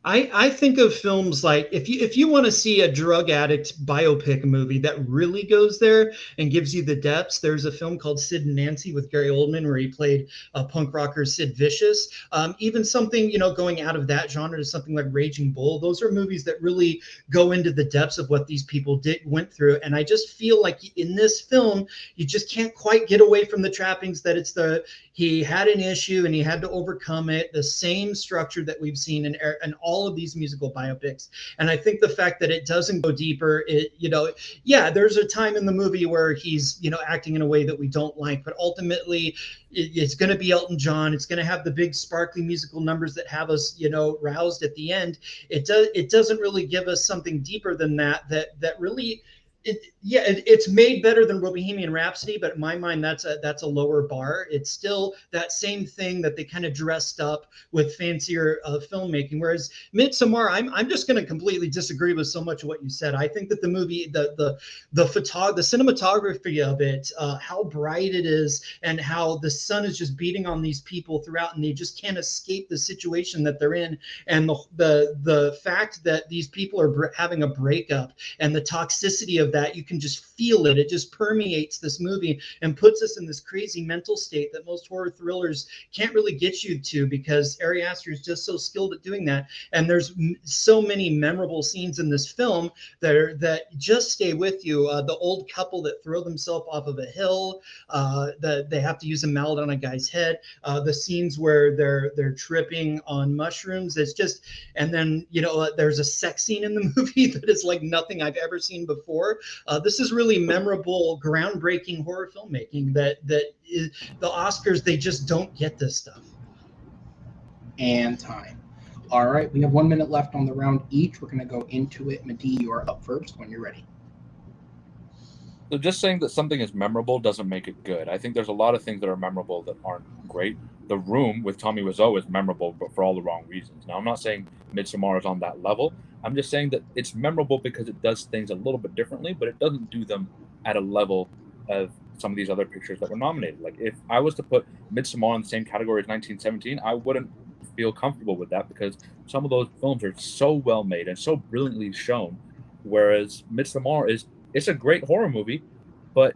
I think of films like, if you want to see a drug addict biopic movie that really goes there and gives you the depths, there's a film called Sid and Nancy with Gary Oldman where he played punk rocker Sid Vicious. Even something, going out of that genre to something like Raging Bull. Those are movies that really go into the depths of what these people went through. And I just feel like in this film, you just can't quite get away from the trappings that he had an issue and he had to overcome it. The same structure that we've seen in all all of these musical biopics. And I think the fact that it doesn't go deeper, there's a time in the movie where he's, acting in a way that we don't like, but ultimately it's going to be Elton John. It's going to have the big sparkly musical numbers that have us, roused at the end. It doesn't really give us something deeper than that really, it's made better than Bohemian Rhapsody, but in my mind, that's a lower bar. It's still that same thing that they kind of dressed up with fancier filmmaking. Whereas Midsamara, I'm just going to completely disagree with so much of what you said. I think that the movie, the cinematography of it, how bright it is, and how the sun is just beating on these people throughout, and they just can't escape the situation that they're in, and the fact that these people are having a breakup, and the toxicity of that, you can just feel it. It just permeates this movie and puts us in this crazy mental state that most horror thrillers can't really get you to, because Ari Aster is just so skilled at doing that. And there's so many memorable scenes in this film that just stay with you. The old couple that throw themselves off of a hill, that they have to use a mallet on a guy's head, the scenes where they're tripping on mushrooms. It's just, and then there's a sex scene in the movie that is like nothing I've ever seen before. This is really memorable, groundbreaking horror filmmaking that is, the Oscars, they just don't get this stuff. And time. All right, we have 1 minute left on the round each. We're going to go into it. Madeeh, you are up first when you're ready. So just saying that something is memorable doesn't make it good. I think there's a lot of things that are memorable that aren't great. The Room with Tommy Wiseau is memorable, but for all the wrong reasons. Now, I'm not saying Midsamara is on that level. I'm just saying that it's memorable because it does things a little bit differently, but it doesn't do them at a level of some of these other pictures that were nominated. Like, if I was to put Midsamara in the same category as 1917, I wouldn't feel comfortable with that, because some of those films are so well made and so brilliantly shown, whereas Midsamara it's a great horror movie, but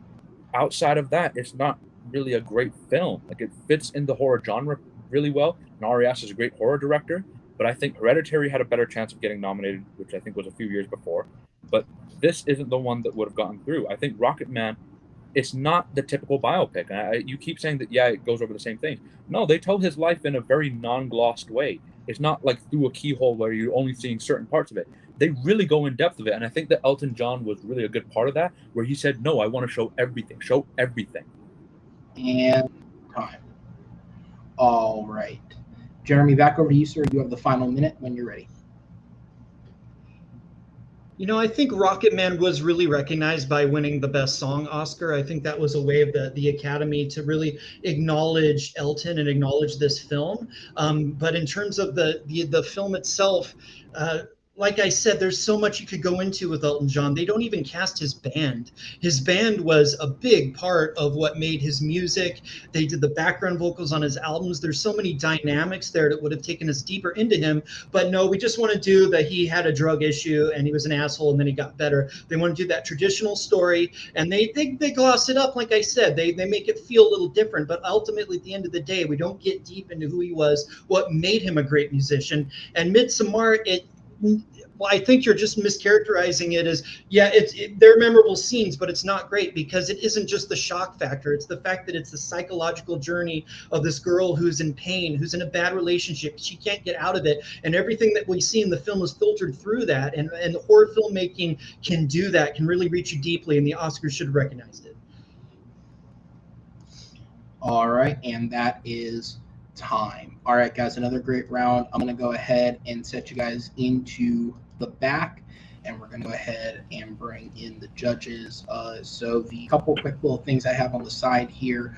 outside of that, it's not really a great film. Like, it fits in the horror genre really well, and Ari Aster is a great horror director, but I think Hereditary had a better chance of getting nominated, which I think was a few years before, but this isn't the one that would have gotten through. I think Rocketman, it's not the typical biopic. You keep saying that, it goes over the same things. No, they tell his life in a very non-glossed way. It's not like through a keyhole where you're only seeing certain parts of it. They really go in depth of it, and I think that Elton John was really a good part of that, where he said, no, I want to show everything. And time. All right. Jeremy, back over to you, sir. You have the final minute when you're ready. I think Rocketman was really recognized by winning the Best Song Oscar. I think that was a way of the Academy to really acknowledge Elton and acknowledge this film. But in terms of the film itself, like I said, there's so much you could go into with Elton John. They don't even cast his band. His band was a big part of what made his music. They did the background vocals on his albums. There's so many dynamics there that would have taken us deeper into him. But no, we just want to do that he had a drug issue and he was an asshole and then he got better. They want to do that traditional story, and they gloss it up. Like I said, they make it feel a little different. But ultimately, at the end of the day, we don't get deep into who he was, what made him a great musician. And Midsamara, well, I think you're just mischaracterizing it as, they're memorable scenes, but it's not great because it isn't just the shock factor. It's the fact that it's the psychological journey of this girl who's in pain, who's in a bad relationship. She can't get out of it. And everything that we see in the film is filtered through that. And horror filmmaking can do that, can really reach you deeply, and the Oscars should have recognized it. All right, and that is time. All right, guys, another great round. I'm going to go ahead and set you guys into the back, and we're going to go ahead and bring in the judges. So the couple quick little things I have on the side here.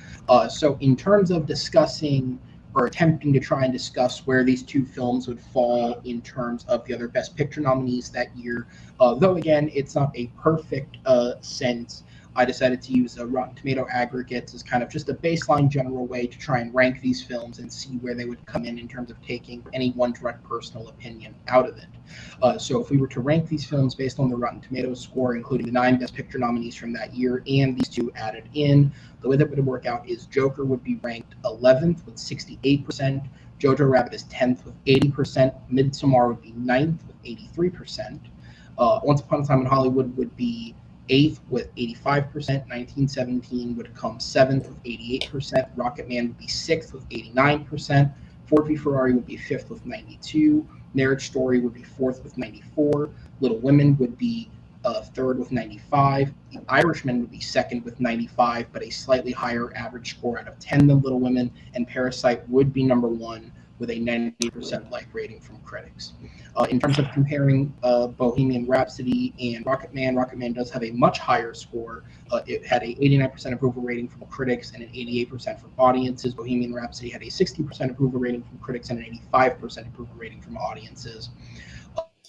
So in terms of discussing or attempting to try and discuss where these two films would fall in terms of the other Best Picture nominees that year, though again, it's not a perfect sense, I decided to use Rotten Tomato aggregates as kind of just a baseline general way to try and rank these films and see where they would come in terms of taking any one direct personal opinion out of it. So if we were to rank these films based on the Rotten Tomatoes score, including the 9 Best Picture nominees from that year and these two added in, the way that would work out is Joker would be ranked 11th with 68%, Jojo Rabbit is 10th with 80%, Midsamara would be 9th with 83%, Once Upon a Time in Hollywood would be 8th with 85%, 1917 would come 7th with 88%, Rocketman would be 6th with 89%, Ford v Ferrari would be 5th with 92%, Marriage Story would be fourth with 94. Little Women would be third with 95. The Irishman would be second with 95, but a slightly higher average score out of 10 than Little Women. And Parasite would be number one with a 90% like rating from critics. In terms of comparing Bohemian Rhapsody and Rocketman, Rocketman does have a much higher score. It had a 89% approval rating from critics and an 88% from audiences. Bohemian Rhapsody had a 60% approval rating from critics and an 85% approval rating from audiences.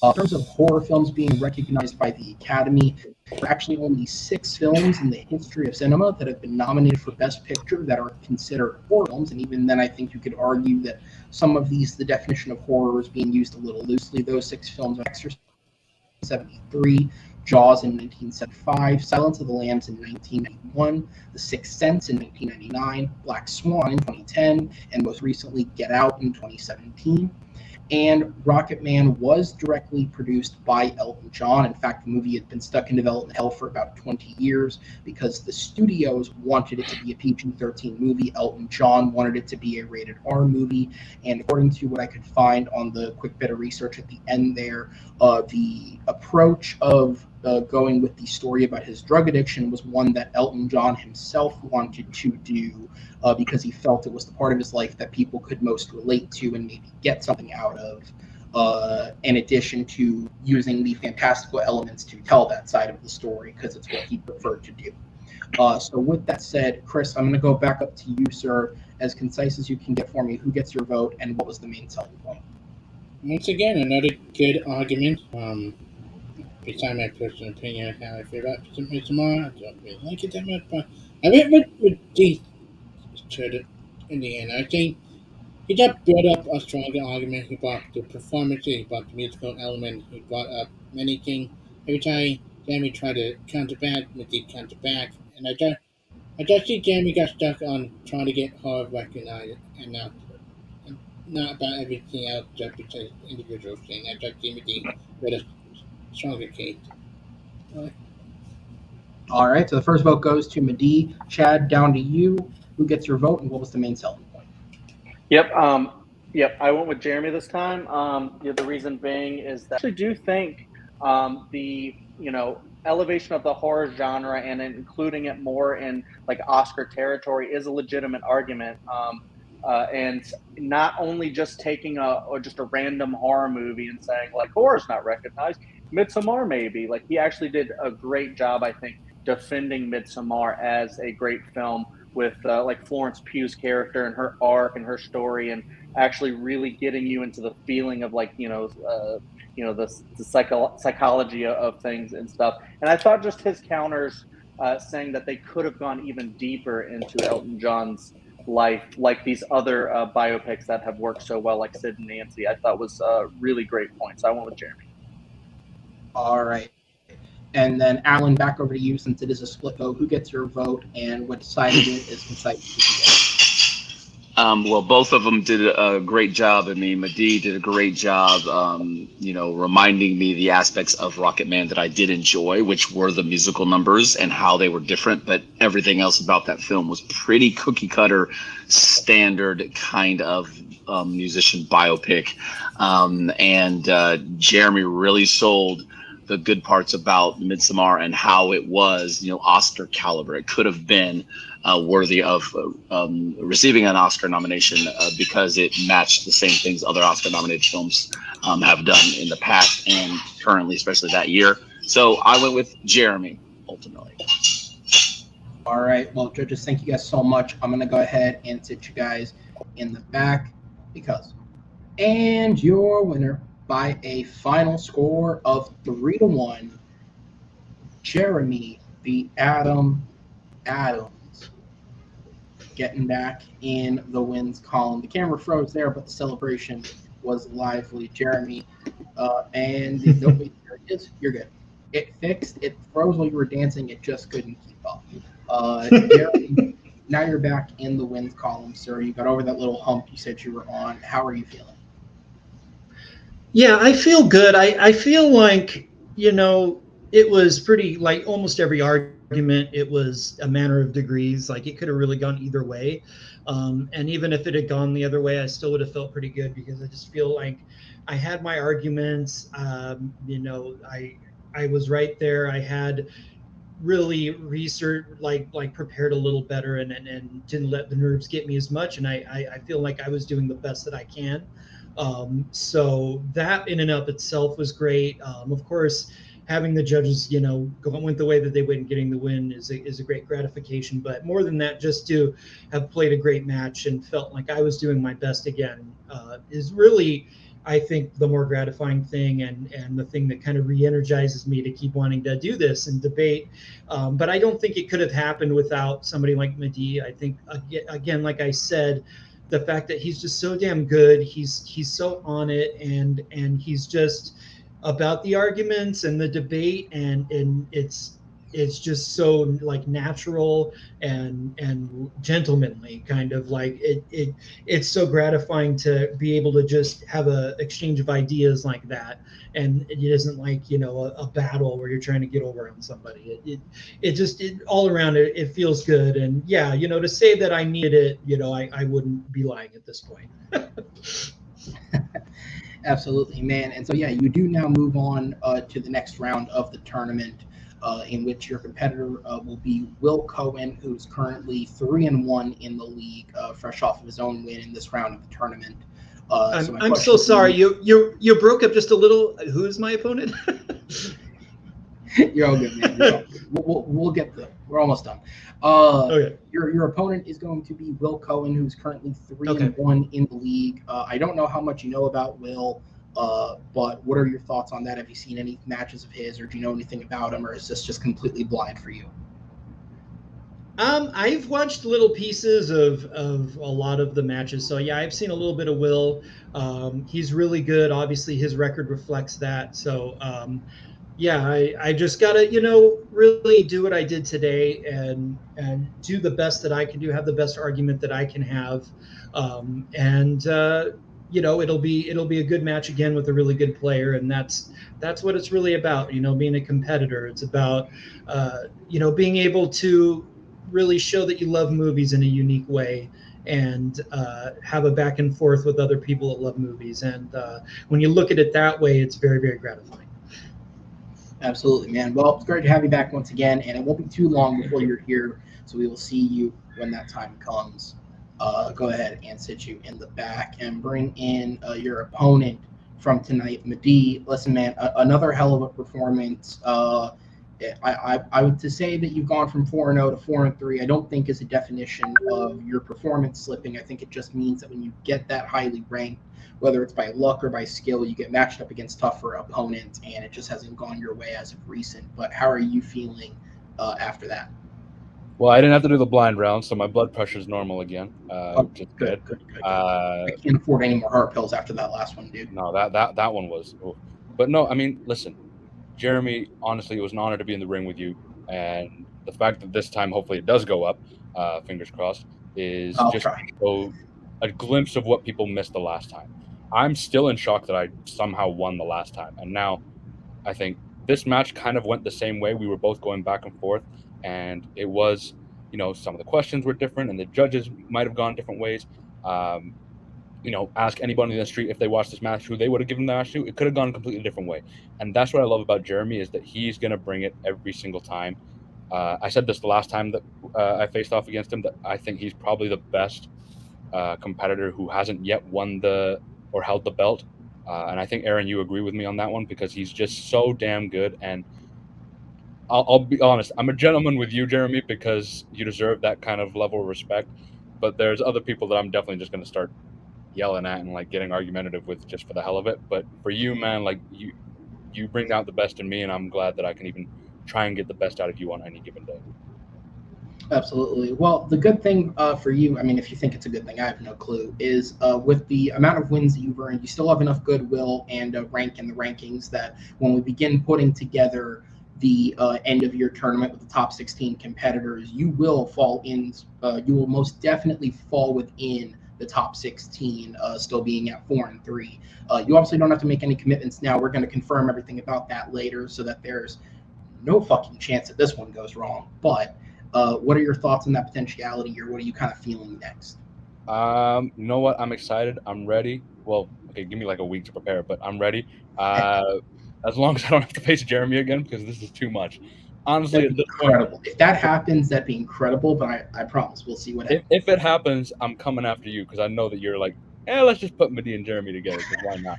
In terms of horror films being recognized by the Academy, there are actually only 6 films in the history of cinema that have been nominated for Best Picture that are considered horror films, and even then I think you could argue that some of these, the definition of horror is being used a little loosely. Those 6 films are Exorcist in 1973, Jaws in 1975, Silence of the Lambs in 1991, The Sixth Sense in 1999, Black Swan in 2010, and most recently Get Out in 2017. And Rocketman was directly produced by Elton John. In fact, the movie had been stuck in development hell for about 20 years because the studios wanted it to be a PG-13 movie. Elton John wanted it to be a rated R movie. And according to what I could find on the quick bit of research at the end there, the approach of going with the story about his drug addiction was one that Elton John himself wanted to do because he felt it was the part of his life that people could most relate to and maybe get something out of, in addition to using the fantastical elements to tell that side of the story because it's what he preferred to do. So with that said, Chris, I'm going to go back up to you, sir, as concise as you can get for me. Who gets your vote and what was the main selling point? Once again, another good argument. Besides my personal opinion on how I feel about Midsamara, I don't really like it that much, but I went with these in the end. I think he just built up a stronger argument. He brought the performance, he brought the musical element, he brought up many things. Every time Jeremy tried to counter back, Madeeh counter back, and I just see Jeremy got stuck on trying to get horror recognized and not about everything else just because individual thing. I just see Madeeh with a stronger case. All right, so the first vote goes to Madeeh. Chad, down to you. Who gets your vote and what was the main selling point? Yep. I went with Jeremy this time. The reason being is that I actually do think the elevation of the horror genre and including it more in like Oscar territory is a legitimate argument. And not only just taking a random horror movie and saying like horror's not recognized, Midsamara maybe. Like he actually did a great job, I think, defending Midsamara as a great film with like Florence Pugh's character and her arc and her story, and actually really getting you into the feeling of like the psychology of things and stuff. And I thought just his counters, saying that they could have gone even deeper into Elton John's life, like these other biopics that have worked so well, like Sid and Nancy, I thought was a really great point. So I went with Jeremy. All right. And then, Alan, back over to you since it is a split vote. Who gets your vote and what side of it is concise? Well, both of them did a great job. I mean, Madeeh did a great job, reminding me the aspects of Rocketman that I did enjoy, which were the musical numbers and how they were different. But everything else about that film was pretty cookie cutter, standard kind of musician biopic. And Jeremy really sold the good parts about Midsamara and how it was, Oscar caliber. It could have been worthy of receiving an Oscar nomination because it matched the same things other Oscar-nominated films have done in the past and currently, especially that year. So I went with Jeremy, ultimately. All right. Well, judges, thank you guys so much. I'm going to go ahead and sit you guys in the back because. And your winner by a final score of 3-1, Jeremy the Adam Adams getting back in the wins column. The camera froze there, but the celebration was lively. Jeremy, and there it is. You're good. It fixed. It froze while you were dancing. It just couldn't keep up. Jeremy, now you're back in the wins column, sir. You got over that little hump you said you were on. How are you feeling? Yeah, I feel good. I feel like, it was pretty, like almost every argument argument, it was a matter of degrees. Like, it could have really gone either way. And even if it had gone the other way, I still would have felt pretty good, because I just feel like I had my arguments. I was right there. I had really prepared a little better, and didn't let the nerves get me as much. And I feel like I was doing the best that I can. So that in and of itself was great. Of course, having the judges, went the way that they went and getting the win is a great gratification. But more than that, just to have played a great match and felt like I was doing my best again is really, I think, the more gratifying thing, and the thing that kind of re-energizes me to keep wanting to do this and debate. But I don't think it could have happened without somebody like Madeeh. I think, again, like I said, the fact that he's just so damn good, he's so on it, and he's just about the arguments and the debate, and it's just so like natural and gentlemanly, kind of like it's so gratifying to be able to just have a exchange of ideas like that, and it isn't like a battle where you're trying to get over on somebody. It all around it feels good. And yeah, to say that I needed it, I wouldn't be lying at this point. Absolutely, man. And so, yeah, you do now move on to the next round of the tournament, in which your competitor will be Will Cohen, who's currently 3-1 in the league, fresh off of his own win in this round of the tournament. I'm so sorry. You broke up just a little. Who's my opponent? You're all good, man. We'll get there. We're almost done. Okay. Your opponent is going to be Will Cohen, who's currently 3-1 in the league. I don't know how much you know about Will, but what are your thoughts on that? Have you seen any matches of his, or do you know anything about him, or is this just completely blind for you? I've watched little pieces of a lot of the matches. So yeah, I've seen a little bit of Will. He's really good. Obviously, his record reflects that. So yeah, I just gotta, really do what I did today and do the best that I can do, have the best argument that I can have. It'll be a good match again with a really good player. And that's what it's really about, being a competitor. It's about, being able to really show that you love movies in a unique way, and have a back and forth with other people that love movies. And when you look at it that way, it's very, very gratifying. Absolutely, man. Well, it's great to have you back once again, and it won't be too long before you're here, so we will see you when that time comes. Go ahead and sit you in the back and bring in your opponent from tonight, Madeeh. Listen, man, another hell of a performance. I would to say that you've gone from 4-0 to 4-3. I don't think is a definition of your performance slipping. I think it just means that when you get that highly ranked, whether it's by luck or by skill, you get matched up against tougher opponents, and it just hasn't gone your way as of recent. But how are you feeling after that? Well, I didn't have to do the blind round, so my blood pressure is normal again. Good. I can't afford any more heart pills after that last one, dude. No, that one was. Oh. But no, I mean, listen, Jeremy, honestly, it was an honor to be in the ring with you, and the fact that this time, hopefully, it does go up, fingers crossed, is just a glimpse of what people missed the last time. I'm still in shock that I somehow won the last time, and now I think this match kind of went the same way. We were both going back and forth, and it was, some of the questions were different, and the judges might have gone different ways. Ask anybody in the street if they watched this match who they would have given the match to. It could have gone a completely different way, and that's what I love about Jeremy, is that he's going to bring it every single time. I said this the last time that I faced off against him, that I think he's probably the best competitor who hasn't yet won or held the belt. And I think, Aaron, you agree with me on that one, because he's just so damn good. And I'll be honest, I'm a gentleman with you, Jeremy, because you deserve that kind of level of respect. But there's other people that I'm definitely just going to start yelling at and like getting argumentative with just for the hell of it. But for you, man, like you bring out the best in me, and I'm glad that I can even try and get the best out of you on any given day. Absolutely. Well, the good thing for you, I mean, if you think it's a good thing, I have no clue, is with the amount of wins that you've earned, you still have enough goodwill and rank in the rankings that when we begin putting together the end of your tournament with the top 16 competitors, you will fall in, you will most definitely fall within the top 16, still being at 4-3. You obviously don't have to make any commitments now. We're going to confirm everything about that later, so that there's no fucking chance that this one goes wrong. But what are your thoughts on that potentiality, or what are you kind of feeling next? You know what? I'm excited. I'm ready. Well, okay, give me like a week to prepare, but I'm ready. As long as I don't have to face Jeremy again, because this is too much. Honestly, That'd at be this point, incredible. If that happens, that'd be incredible. But I promise we'll see what happens. if it happens, I'm coming after you because I know that you're like, let's just put Madeeh and Jeremy together because why not?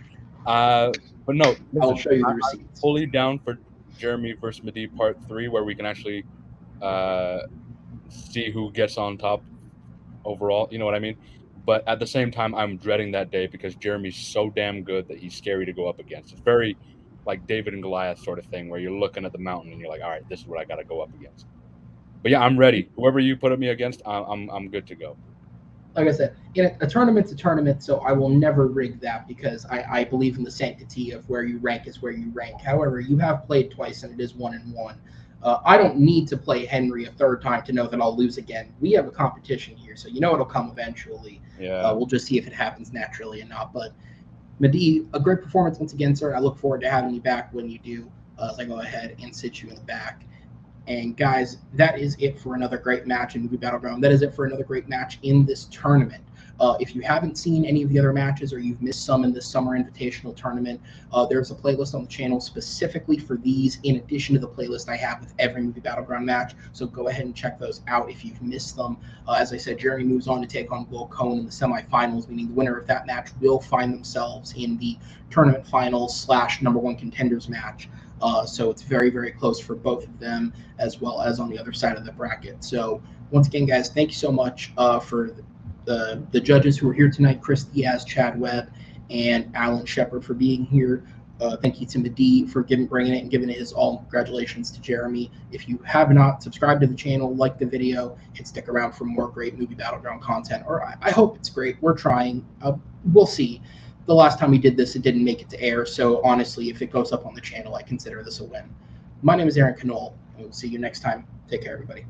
But no, I'll listen, show you the I'm receipts. fully down for Jeremy versus Madeeh Part 3, where we can actually see who gets on top overall. You know what I mean? But at the same time, I'm dreading that day because Jeremy's so damn good that he's scary to go up against. It's very like David and Goliath sort of thing where you're looking at the mountain and you're like, all right, this is what I got to go up against. But yeah, I'm ready. Whoever you put me against, I'm good to go. Like I said, a tournament's a tournament, so I will never rig that because I believe in the sanctity of where you rank is where you rank. However, you have played twice and it is 1-1. I don't need to play Henry a third time to know that I'll lose again. We have a competition here, so you know it'll come eventually. Yeah. We'll just see if it happens naturally or not. But Madeeh, a great performance once again, sir. I look forward to having you back when you do, as I go ahead and sit you in the back. And guys, that is it for another great match in Movie Battleground. That is it for another great match in this tournament. If you haven't seen any of the other matches or you've missed some in this Summer Invitational tournament, there's a playlist on the channel specifically for these, in addition to the playlist I have with every Movie Battleground match. So go ahead and check those out if you've missed them. As I said, Jeremy moves on to take on Will Cohen in the semifinals, meaning the winner of that match will find themselves in the tournament finals / #1 contenders match. So it's very, very close for both of them, as well as on the other side of the bracket. So once again, guys, thank you so much for the judges who are here tonight, Chris Diaz, Chad Webb, and Alan Shepard for being here. Thank you to Madeeh for bringing it and giving it his all. Congratulations to Jeremy. If you have not subscribed to the channel, like the video, and stick around for more great Movie Battleground content, or I hope it's great. We're trying. We'll see. The last time we did this, it didn't make it to air. So honestly, if it goes up on the channel, I consider this a win. My name is Aaron Knoll, and we'll see you next time. Take care, everybody.